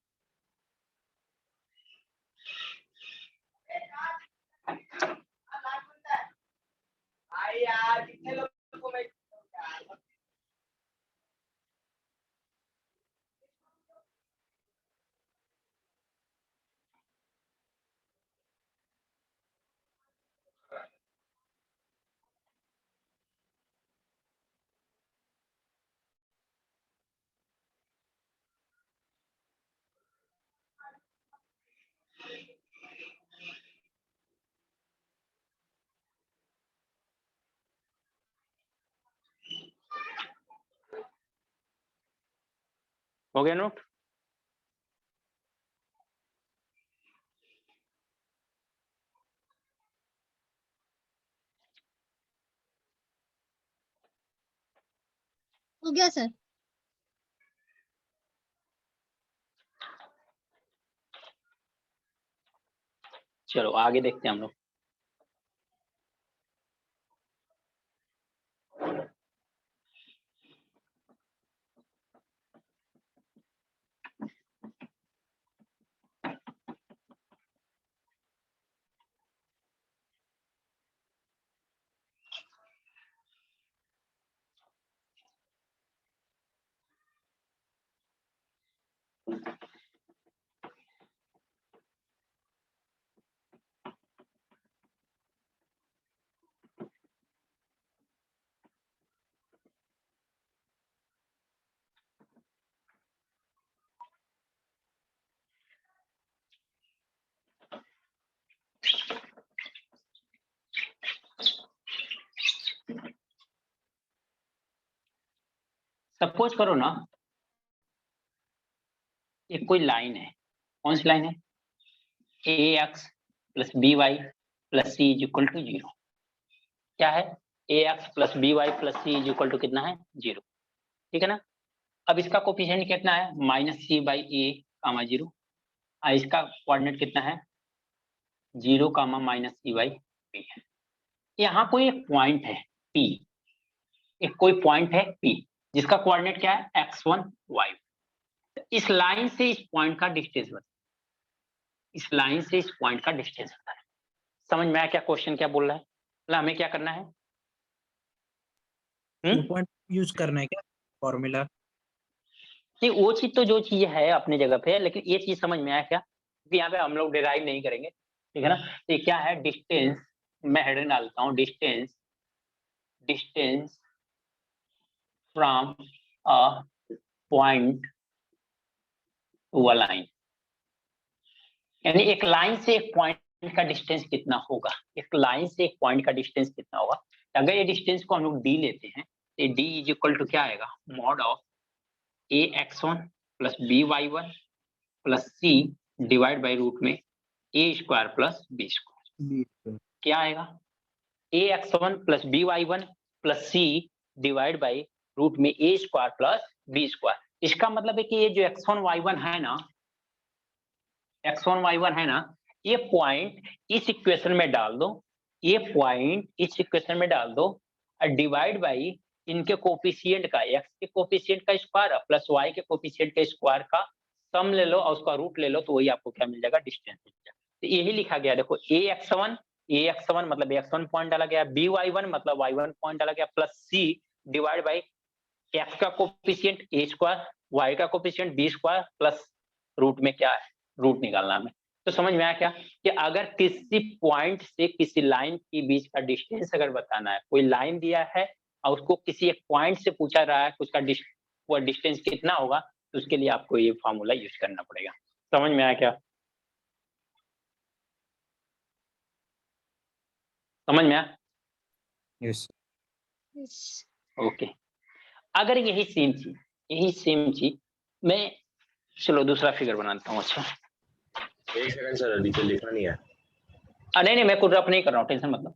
हो गया नोट? हो गया सर। चलो आगे देखते हैं हम लोग। सपोज करो ना, एक कोई लाइन है, कौन सी लाइन है, A X plus B Y plus C is equal to 0। क्या है, A X plus B Y plus C is equal to कितना है, 0। ठीक है ना। अब इसका कोफिशिएंट कितना है, -c/a, 0। इसका कोऑर्डिनेट कितना है, 0, -c/b है। यहाँ कोई एक पॉइंट है P, एक कोई पॉइंट है P जिसका कोऑर्डिनेट क्या है, x1 y1। इस लाइन से इस पॉइंट का डिस्टेंस बता, इस लाइन से इस पॉइंट का डिस्टेंस बता है। समझ में आया क्या क्वेश्चन क्या बोल रहा है? मतलब हमें क्या करना है, पॉइंट यूज करना है क्या फॉर्मूला? नहीं वो चीज तो जो चीज है अपनी जगह पे है, लेकिन ये चीज समझ में आया क्या, क्योंकि यहाँ पे हम लोग डिराइव नहीं करेंगे, ठीक है ना। तो ये क्या है, डिस्टेंस, मैं हेडिंग डालता हूँ, distance from a point to a line. यानी एक लाइन से एक पॉइंट का डिस्टेंस कितना होगा, एक लाइन से एक पॉइंट का डिस्टेंस कितना होगा। अगर ये डिस्टेंस को हम लोग डी लेते हैं, तो डी इज इक्वल टू क्या आएगा, mod of A X one plus B Y one plus C divide by root में A square plus B square. क्या आएगा, A X one plus B Y one plus C divide by root में A square plus B square. इसका मतलब है कि ये जो x1 y1 है ना, x1 y1 है ना, ये पॉइंट इस इक्वेशन में डाल दो, ये पॉइंट इस इक्वेशन में डाल दो और डिवाइड बाई इनके कोफिशिएंट का, x के कोफिशिएंट का स्क्वायर प्लस y के कोफिशिएंट के स्क्वायर का सम ले लो और उसका रूट ले लो, तो वही आपको क्या मिल जाएगा, डिस्टेंस मिल जाएगा। तो यही लिखा गया, देखो a x1 मतलब x1 पॉइंट डाला गया, by1 मतलब y1 पॉइंट डाला गया, plus c divide by x का कोफिशिएंट a स्क्वायर, y का coefficient b square plus root में क्या है, रूट निकालना हमें। तो समझ में आया क्या कि अगर किसी पॉइंट से किसी लाइन के बीच का डिस्टेंस अगर बताना है, कोई लाइन दिया है और उसको किसी एक पॉइंट से पूछा रहा है कि उसका वो डिस्टेंस कितना होगा, तो उसके लिए आपको ये फॉर्मूला यूज करना पड़ेगा। समझ में आया क्या, समझ में आया? यस। ओके। अगर यही सेम चीज मैं, चलो दूसरा फिगर बनाता हूँ। अच्छा एक सेकंड सर, नीचे लिखा नहीं है। नहीं नहीं, मैं कुछ रफ नहीं कर रहा हूँ, टेंशन मत लो।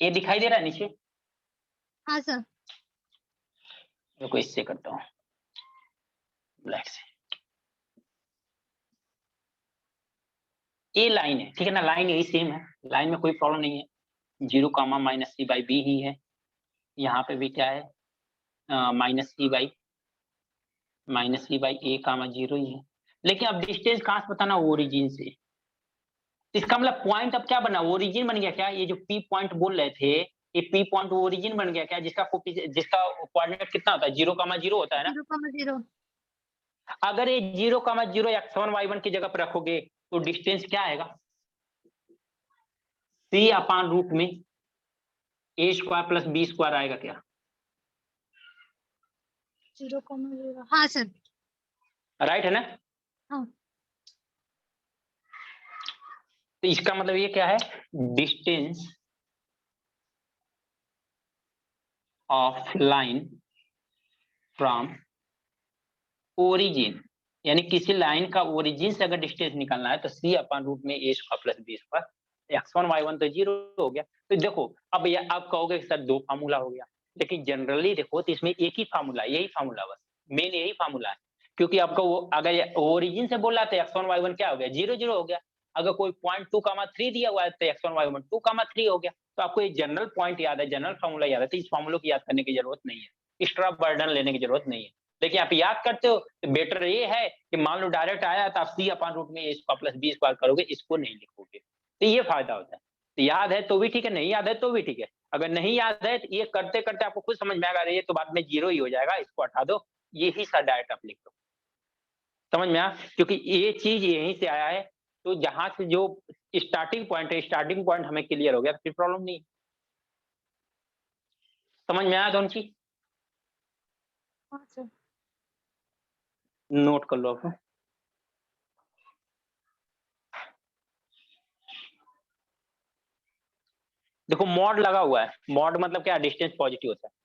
ये दिखाई दे रहा है नीचे? हाँ सर। मैं को इससे करता हूँ, ब्लैक से। ये लाइन है, ठीक है ना, लाइन यही सेम है, लाइन में कोई प्रॉब्लम नहीं है। 0 comma minus C by B ही है। यहाँ पे भी क्या है, माइनस सी बाई ए कामा 0 ही है। लेकिन अब डिस्टेंस कहाँ से बताना, ओरिजिन से। इसका मतलब पॉइंट अब क्या बना, ओरिजिन बन गया क्या? ये जो पी पॉइंट बोल रहे थे, ये पी पॉइंट ओरिजिन बन गया क्या? जिसका कोऑर्डिनेट कितना होता है, 0,0 होता है ना। 0,0। अगर ये 0,0 x1 y1 की जगह पर रखोगे तो डिस्टेंस क्या आएगा? सी अपान रूट में A square plus B square आएगा क्या? 0,0। हाँ सर। राइट है ना? हाँ। तो इसका मतलब ये क्या है, distance of line from origin, यानी किसी लाइन का ओरिजिन से अगर डिस्टेंस निकालना है तो सी अपान रूट में A square plus B square. x1 y1 तो 0 हो गया। तो देखो अब आप कहोगे सर 2 फार्मूला हो गया, लेकिन जनरली देखो तो इसमें एक ही फार्मूला, यही फार्मूला, बस मेन यही फार्मूला है। क्योंकि आपका वो अगर ओरिजिन से बोला तो x1 y1 क्या हो गया, 0,0 हो गया। अगर कोई पॉइंट 2,3 दिया हुआ है तो x1 y1 2,3 हो गया। तो आपको ये जनरल पॉइंट याद है, जनरल फार्मूला याद है, तो इस फार्मूले को याद करने की जरूरत नहीं है, एक्स्ट्रा बर्डन लेने की जरूरत नहीं है। लेकिन आप याद करते हो तो बेटर ये है कि मान लो डायरेक्ट आया तो आप सी अपान रूट में A square plus B square करोगे, इसको नहीं लिखोगे। तो ये फायदा होता है। तो याद है तो भी ठीक है, नहीं याद है तो भी ठीक है। अगर नहीं याद है तो ये करते करते आपको खुद समझ में आएगा, ये तो बाद में 0 ही हो जाएगा, इसको हटा दो, ये ही सा डायरेक्ट आप लिख दो। समझ में आया? क्योंकि ये चीज यहीं से आया है, तो जहां से जो स्टार्टिंग पॉइंट है, स्टार्टिंग पॉइंट हमें क्लियर हो गया तो फिर प्रॉब्लम नहीं। समझ में आया दोनों चीज? हाँ सर। नोट कर लो आप। देखो मॉड लगा हुआ है, मॉड मतलब क्या, डिस्टेंस पॉजिटिव होता है।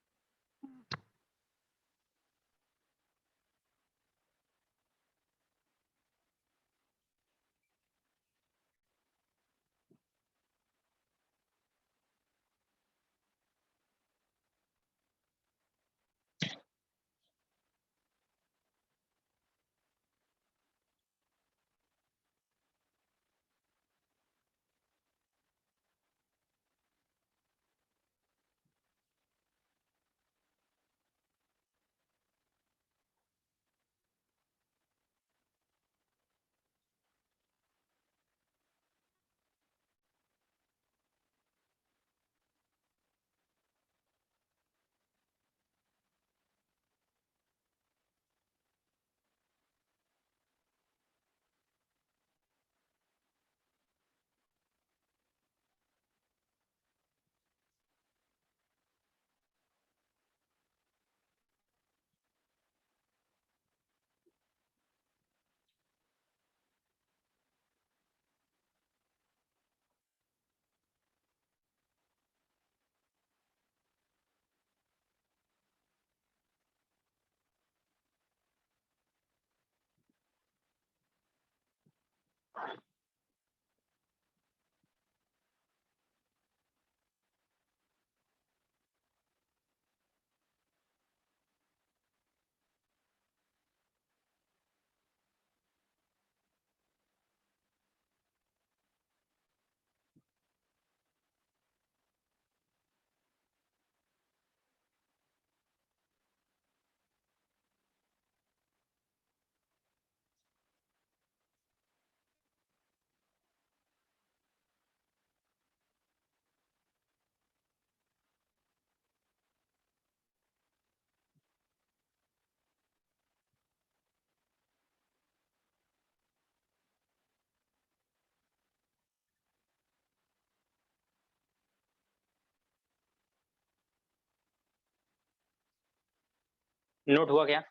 नोट हुआ क्या?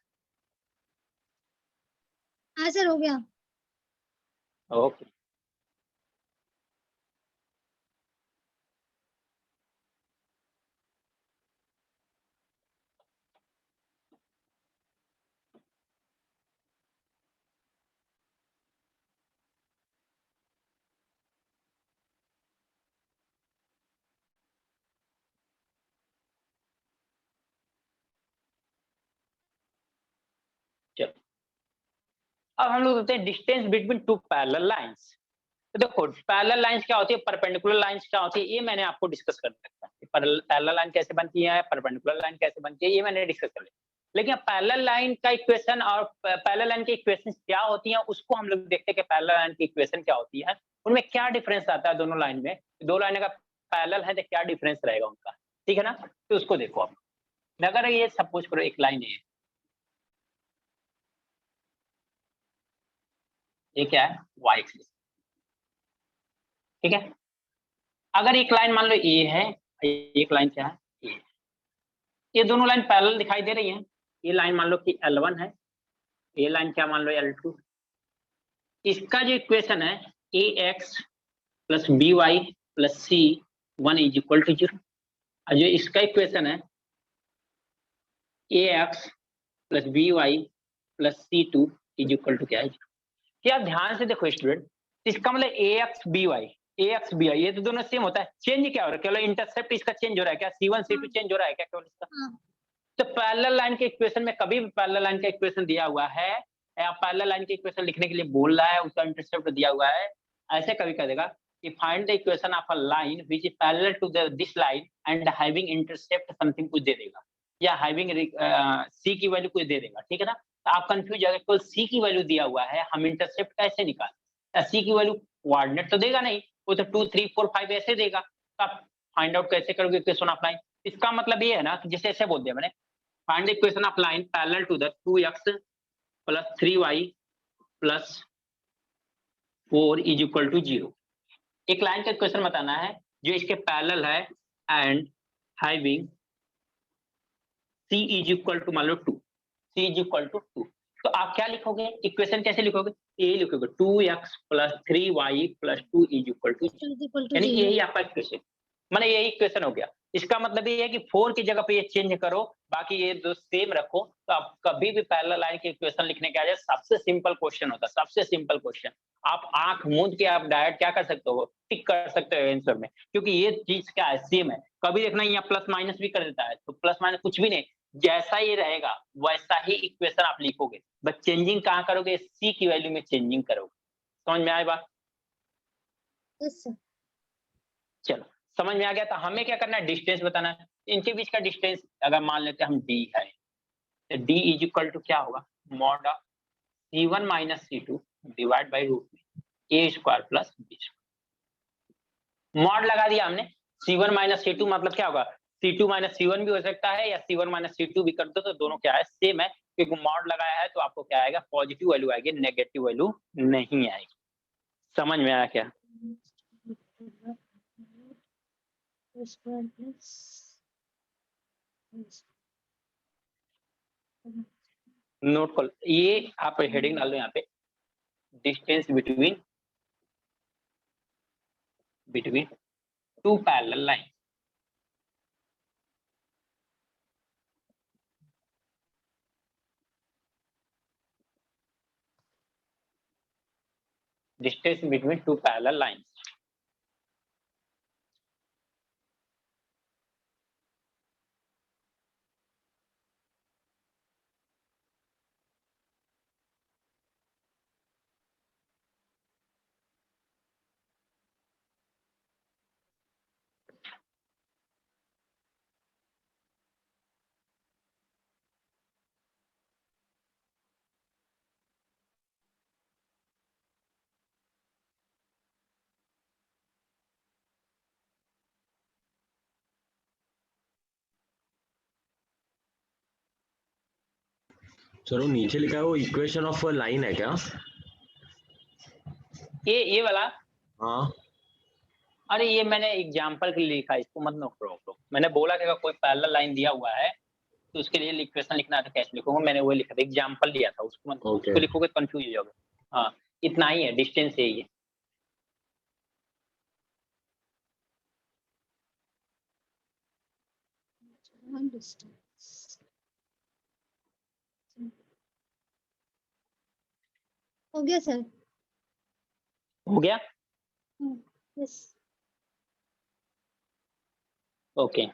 हाँ सर, हो गया। ओके। अब हम लोग देखते हैं distance between two parallel lines. तो देखो पैरेलल लाइंस क्या होती है, परपेंडिकुलर लाइंस क्या होती है, ये मैंने आपको डिस्कस कर रखा है। पैरेलल लाइन कैसे बनती है, परपेंडिकुलर लाइन कैसे बनती है, ये मैंने डिस्कस कर लिया। लेकिन पैरेलल लाइन का इक्वेशन और पैरेलल लाइन की इक्वेशन क्या होती है उसको हम लोग देखते हैं कि पैरेलल लाइन की इक्वेशन क्या होती है, उनमें क्या डिफरेंस आता है दोनों लाइन में, दो लाइन का पैरेलल है तो क्या डिफरेंस रहेगा उनका, ठीक है ना। तो उसको देखो आप, अगर ये सपोज करो एक लाइन है, ये क्या है y एक्सिस, ठीक है। अगर एक लाइन मान लो ए है, एक लाइन क्या है ए, ये दोनों लाइन पैरेलल दिखाई दे रही हैं। ये लाइन मान लो कि L1 है, ये लाइन क्या मान लो L2। इसका जो इक्वेशन है ax plus by plus c1 is equal to 0, और जो इसका इक्वेशन है ax plus by plus c2 is equal to क्या है, क्या ध्यान से देखो स्टूडेंट, इसका मतलब ax by ये तो दोनों सेम होता है, चेंज क्या हो रहा है, केवल इंटरसेप्ट इसका चेंज हो रहा है क्या, c1 c2 चेंज हो रहा है क्या केवल इसका। हाँ। तो पैरेलल लाइन के इक्वेशन में कभी भी पैरेलल लाइन का इक्वेशन दिया हुआ है या पैरेलल लाइन के इक्वेशन लिखने के लिए बोल रहा है, उसका इंटरसेप्ट दिया हुआ है, ऐसे कभी कह देगा कि find the equation of a line which is parallel to this line and having intercept something कुछ दे देगा, या हैविंग सी की वैल्यू कुछ दे देगा, ठीक है ना। तो आप कंफ्यूज अगर कोई सी की वैल्यू दिया हुआ है, हम इंटरसेप्ट कैसे निकालें, सी की वैल्यू कोऑर्डिनेट तो देगा नहीं, वो तो 2 3 4 5 ऐसे देगा, तो आप फाइंड आउट कैसे करोगे इक्वेशन ऑफ लाइन। इसका मतलब ये है ना कि जैसे ऐसे बोल दिया मैंने, find the equation of line parallel to the 2x plus 3y plus 4 is equal to 0। एक लाइन का इक्वेशन बताना है जो इसके पैरेलल है and having c is equal to मान लो 2, c is equal to 2। तो आप क्या लिखोगे, इक्वेशन कैसे लिखोगे, ये लिखोगे 2x plus 3y plus 2 is equal to 0, यानी यही आपका इक्वेशन, माने यही इक्वेशन हो गया। इसका मतलब ये है कि 4 की जगह पे ये चेंज करो, बाकी ये दो सेम रखो, तो आप कभी भी पैरेलल लाइन की इक्वेशन लिखने के आ जाए, सबसे सिंपल क्वेश्चन होता है, सबसे सिंपल क्वेश्चन। आप आंख मूंद के आप डायरेक्ट क्या कर सकते हो, टिक कर सकते हो आंसर में, क्योंकि ये चीज क्या है सेम है। कभी देखना यहाँ प्लस माइनस भी कर देता है, तो प्लस माइनस कुछ भी नहीं, जैसा ये रहेगा वैसा ही इक्वेशन आप लिखोगे, बस चेंजिंग कहाँ करोगे, सी की वैल्यू में चेंजिंग करोगे। समझ में आए बात, चलो समझ में आ गया। तो हमें क्या करना है, डिस्टेंस बताना है, इनके बीच का डिस्टेंस अगर मान लेते हैं हम d है, तो d इज इक्वल टू क्या होगा, mod of c1 minus c2 divide by root में a square plus b square. Mod लगा दिया हमने, c1 माइनस c2 मतलब क्या होगा, c2 माइनस c1 भी हो सकता है, या c1 माइनस c2 भी कर दो, तो दोनों क्या है सेम है, क्योंकि मॉड लगाया है तो आपको क्या आएगा, पॉजिटिव वैल्यू आएगी, नेगेटिव वैल्यू नहीं आएगी। समझ में आया क्या, नोट कर, ये आप हेडिंग डाल दो यहाँ पे, distance between two parallel line. Distance between two parallel lines. चलो नीचे लिखा है वो इक्वेशन ऑफ लाइन है क्या, ये वाला, हाँ अरे ये मैंने एग्जांपल के लिए लिखा है, इसको मत नोट करो। मैंने बोला कि अगर कोई पैरेलल लाइन दिया हुआ है तो उसके लिए इक्वेशन लिखना है तो कैसे लिखूंगा, मैंने वो लिखा था, एग्जांपल दिया था, उसको मत उसको लिखोगे कंफ्यूज हो जाओगे। हाँ इतना ही है, डिस्टेंस यही है। हो गया सर, हो गया, यस। ओके।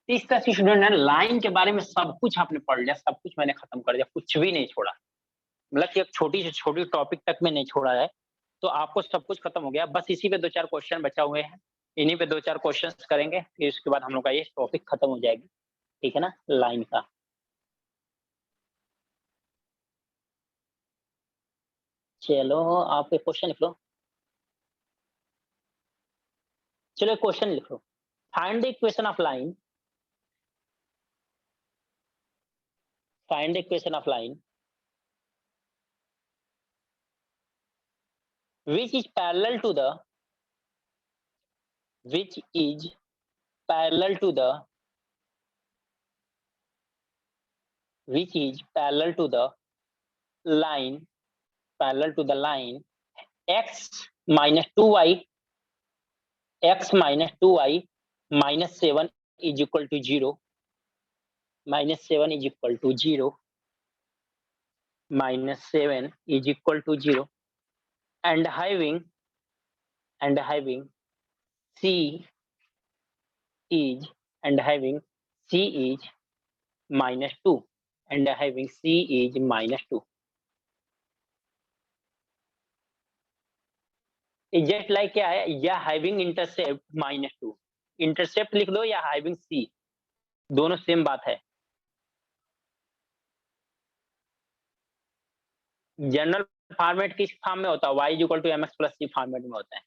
इस तरह से स्टूडेंट है, लाइन के बारे में सब कुछ आपने पढ़ लिया, सब कुछ मैंने खत्म कर दिया, कुछ भी नहीं छोड़ा, मतलब कि एक छोटी से छोटी टॉपिक तक में नहीं छोड़ा है, तो आपको सब कुछ खत्म हो गया। बस इसी पे 2-4 क्वेश्चन बचा हुए हैं, इन्हीं पे 2-4 क्वेश्चन करेंगे, फिर उसके बाद हम लोग का ये टॉपिक खत्म हो जाएगी, ठीक है ना, लाइन का। चलो आप एक क्वेश्चन लिख लो, चलो एक क्वेश्चन लिख लो, find the equation of line, find the equation of line which is parallel to the which is parallel to the which is parallel to the line parallel to the line x minus 2y x minus 2y minus 7 is equal to 0, minus 7 is equal to 0, minus 7 is equal to 0, and having c is and having c is minus 2 and having c is minus 2. Exact like क्या है, या having intercept minus 2, intercept लिख दो या having सी, दोनों same बात है। General format किस फॉर्म में होता है, y equal to mx plus c format में होता है।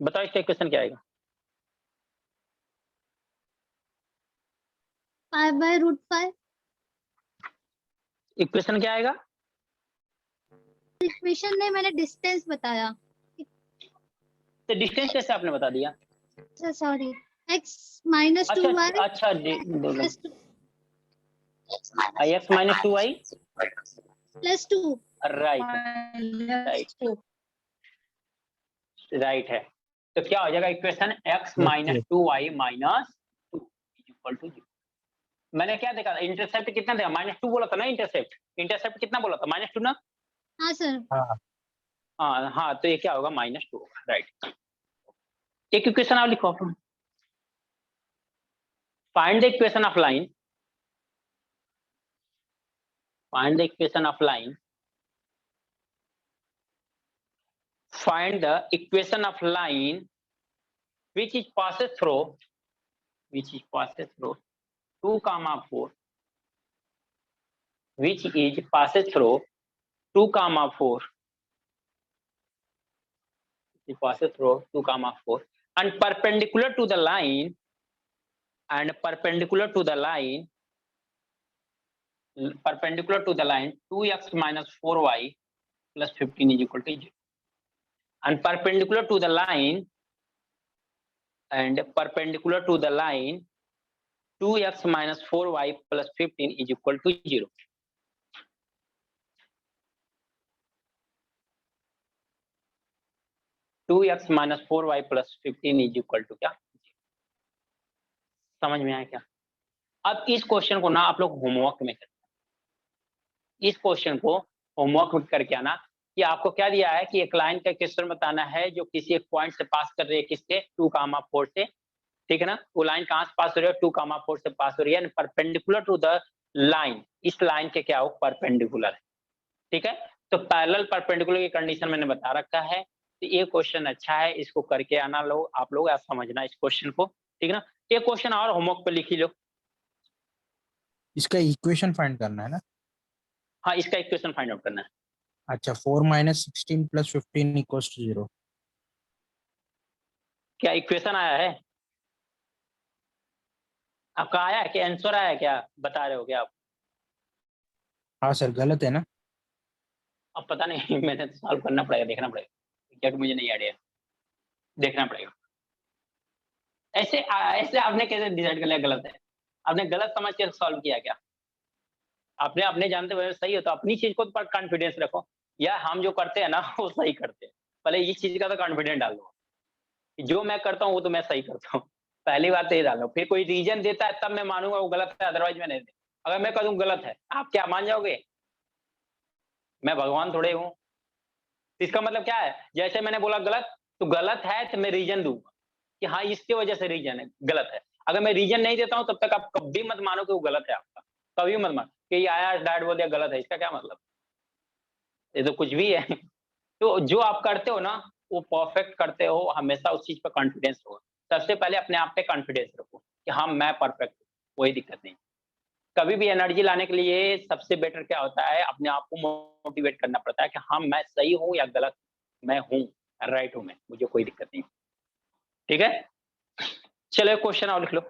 बताओ इसका इक्वेशन क्या आएगा। 5/√5। इक्वेशन क्या आएगा, इक्वेशन नहीं, मैंने डिस्टेंस बताया। तो डिस्टेंस कैसे आपने बता दिया। सॉरी, x minus 2y अच्छा plus 2 x minus 2y plus 2 right है। तो क्या हो जाएगा equation, x minus 2y minus 2 equal to 0। मैंने क्या देखा था, इंटरसेप्ट कितना देखा, -2 बोला था ना, इंटरसेप्ट कितना बोला था, -2 ना। हाँ सर। हाँ तो ये क्या होगा, -2 होगा, राइट। एक इक्वेशन आप लिखो, find the equation of line, find the equation of line, find the equation of line which is passes through 2, 4, which is passes through 2, 4, it passes through 2, 4 and perpendicular to the line, and perpendicular to the line 2x minus 4y plus 15 is equal to 0, and perpendicular to the line 2x minus 4y plus 15 is equal to 0. Two x minus 4y plus 15 is equal to क्या, समझ में आया क्या। अब इस question को ना आप लोग होमवर्क में करना, इस क्वेश्चन को होमवर्क में करके आना कि आपको क्या दिया है कि एक लाइन का क्वेश्चन बताना है जो किसी एक पॉइंट से पास कर रही है, किससे, 2, 4 से, ठीक है ना। वो लाइन कहाँ से पास हो रही है, 2, 4 से पास हो रही है, परपेंडिकुलर टू द लाइन, इस लाइन के क्या हो, परपेंडिकुलर है, ठीक है। तो पैरेलल परपेंडिकुलर की कंडीशन मैंने बता रखा है। तो ये क्वेश्चन अच्छा है, इसको करके आना लोग, आप लोग आप समझना इस क्वेश्चन को, ठीक है ना। एक क्वेश्चन और होमवर्क पे लिख ही लो, इसका इक्वेशन फाइंड करना है ना। हाँ इसका इक्वेशन फाइंड आउट करना है। अच्छा 4 - 16 + 15 = 0। क्या इक्वेशन आया है आपका, आया है कि आंसर आया है, क्या बता रहे हो क्या आप। हाँ सर, गलत है ना। अब पता नहीं मैंने तो सॉल्व करना पड़ेगा, देखना पड़ेगा, क्या मुझे नहीं आइडिया, देखना पड़ेगा। ऐसे आपने कैसे डिसाइड कर लिया गलत है, आपने गलत समझ के सॉल्व किया क्या, आपने अपने जानते हुए सही हो तो अपनी चीज को पर कॉन्फिडेंस रखो, या हम जो करते हैं ना वो सही करते हैं, पहले इस चीज का तो कॉन्फिडेंस डाल दो, जो मैं करता हूँ वो तो मैं सही करता हूँ, पहली बात तो ये डालो, फिर कोई रीजन देता है तब मैं मानूंगा वो गलत है, अदरवाइज मैं नहीं। अगर मैं कह दूं गलत है, आप क्या मान जाओगे, मैं भगवान थोड़े हूँ, इसका मतलब क्या है, जैसे मैंने बोला गलत, तो गलत है तो मैं रीजन दूंगा कि हाँ इसके वजह से रीजन है, गलत है। अगर मैं रीजन नहीं देता हूं तब तक आप कभी मत मानो कि वो गलत है आपका, कभी मत मानो कि ये आया डायरेक्ट बोल दिया गलत है, इसका क्या मतलब, ये तो कुछ भी है। तो जो आप करते हो ना वो परफेक्ट करते हो, हमेशा उस चीज पर कॉन्फिडेंस हो। सबसे पहले अपने आप पे कॉन्फिडेंस रखो कि हाँ मैं परफेक्ट हूँ, कोई दिक्कत नहीं। कभी भी एनर्जी लाने के लिए सबसे बेटर क्या होता है, अपने आप को मोटिवेट करना पड़ता है कि हाँ मैं सही हूँ या गलत, मैं हूँ, राइट हूँ मैं, मुझे कोई दिक्कत नहीं। ठीक है, चलो क्वेश्चन और लिख लो।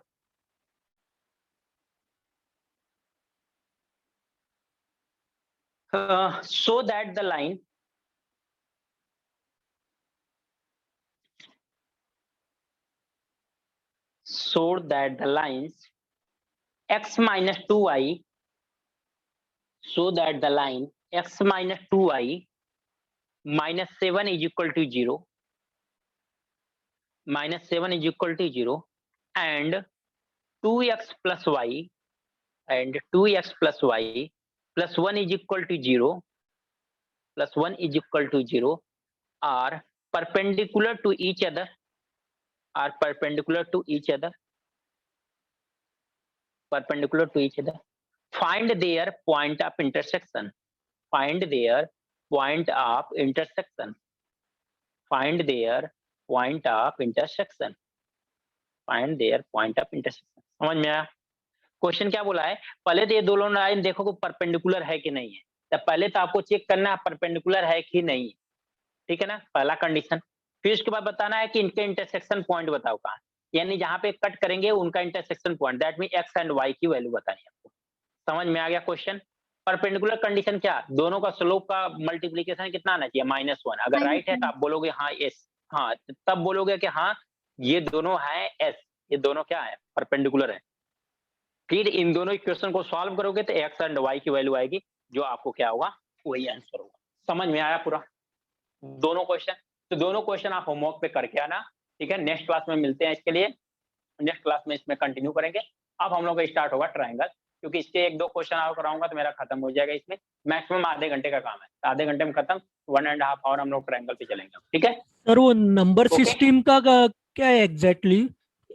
So that the line x minus 2y, so that the line x minus 2y minus 7 is equal to 0, minus 7 is equal to 0, and 2x plus y and 2x plus y plus 1 is equal to 0, plus 1 is equal to 0 are perpendicular to each other, are perpendicular to each other, perpendicular to each other. Find their point of intersection. Find their point of intersection. Find their point of intersection. Find their point of intersection. समझ में आया? Question क्या बोला है, पहले तो ये दोनों लाइन देखो कि परपेंडिकुलर है कि नहीं है। तो पहले तो आपको चेक करना है परपेंडिकुलर है कि नहीं है, ठीक है ना, पहला कंडीशन। फिर उसके बाद बताना है कि इनके इंटरसेक्शन पॉइंट बताओ कहाँ, यानी जहां पे कट करेंगे उनका intersection point, that mean x and y की वैल्यू बतानी है आपको। समझ में आ गया क्वेश्चन? परपेंडिकुलर कंडीशन क्या, दोनों का स्लोप का मल्टीप्लीकेशन कितना आना चाहिए, -1। अगर राइट है तो आप बोलोगे हाँ एस, हाँ तब बोलोगे कि हाँ ये दोनों है एस, ये दोनों क्या है, परपेंडिकुलर है। फिर इन दोनों इक्वेशन को सॉल्व करोगे तो एक्स एंड वाई की वैल्यू आएगी, जो आपको क्या होगा वही आंसर होगा। समझ में आया पूरा दोनों क्वेश्चन? तो दोनों क्वेश्चन आप होमवर्क पे करके आना, ठीक है। नेक्स्ट क्लास में मिलते हैं, इसके लिए नेक्स्ट क्लास में इसमें कंटिन्यू करेंगे। अब हम लोग का स्टार्ट होगा ट्रायंगल, क्योंकि इसके 1-2 क्वेश्चन और कराऊंगा तो मेरा खत्म हो जाएगा। इसमें मैक्सिमम आधे घंटे का काम है, आधे घंटे में खत्म, 1.5 आवर हम लोग ट्रायंगल पे चलेंगे, ठीक है। सर वो नंबर Okay. सिस्टम का क्या है एग्जैक्टली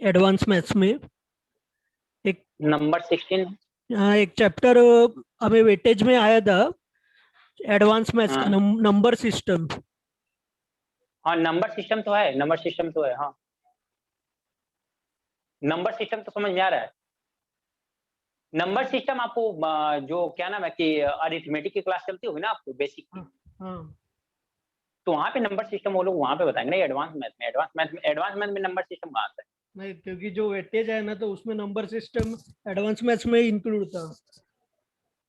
एडवांस मैथ्स में? नंबर 16 हाँ, एक चैप्टर हमें वेटेज में आया था एडवांस मैथ्स का, हाँ। Number system. हाँ नंबर सिस्टम तो है, नंबर सिस्टम तो है, हाँ नंबर सिस्टम तो समझ में आ रहा है। नंबर सिस्टम आपको जो क्या नाम है कि अरिथमेटिक की क्लास चलती होगी ना आपको बेसिक की, हाँ तो वहाँ पे नंबर सिस्टम वो लोग वहाँ पे बताएंगे ना एडवांस मैथ में नंबर सिस्टम कहाँ आता है। नहीं, क्योंकि जो वेटेज है ना तो उसमें नंबर सिस्टम एडवांस मैथ्स में इंक्लूड था।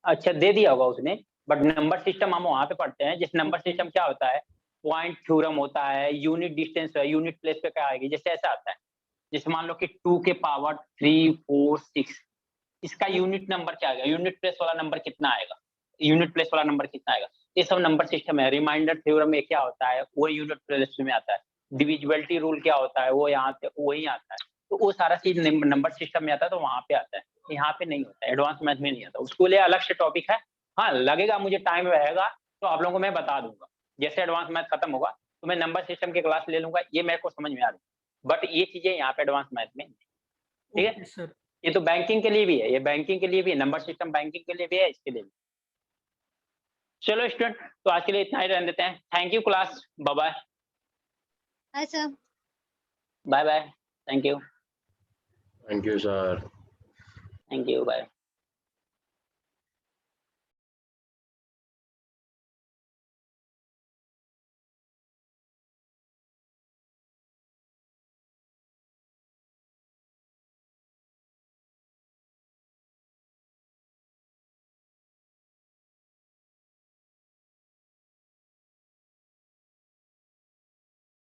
अच्छा दे दिया होगा उसने, बट नंबर सिस्टम हम वहाँ पे पढ़ते हैं। जिस नंबर सिस्टम क्या होता है, पॉइंट थ्योरम होता है, यूनिट डिस्टेंस है, यूनिट प्लेस पे क्या आएगी, जैसे ऐसा आता है, जैसे मान लो कि 2 के पावर 3, 4, 6, इसका यूनिट नंबर क्या आएगा, यूनिट प्लेस वाला नंबर कितना आएगा, यूनिट प्लेस वाला नंबर कितना आएगा, ये सब नंबर सिस्टम है। रिमाइंडर थ्योरम में क्या होता है, वो यूनिट प्लेस में आता है। डिविजिबिलिटी रूल क्या होता है, वो यहाँ पे वही आता है। तो वो सारा चीज नंबर सिस्टम में आता है, तो वहां पे आता है, यहाँ पे नहीं होता, एडवांस मैथ में नहीं आता, उसको लिए अलग से टॉपिक है। हाँ लगेगा मुझे टाइम रहेगा तो आप लोगों को मैं बता दूंगा, जैसे एडवांस मैथ खत्म होगा तो मैं नंबर सिस्टम की क्लास ले लूंगा, ये मेरे को समझ में आ रही है, बट ये चीजें यहाँ पे एडवांस मैथ में, ठीक है सर। ये तो बैंकिंग के लिए भी है, ये बैंकिंग के लिए भी है, नंबर सिस्टम बैंकिंग के लिए भी है, इसके लिए भी। चलो स्टूडेंट, तो आज के लिए इतना ही रहने देते हैं। Thank you class, bye bye. ऐसा bye bye, thank you, Thank you, sir. Thank you, bye.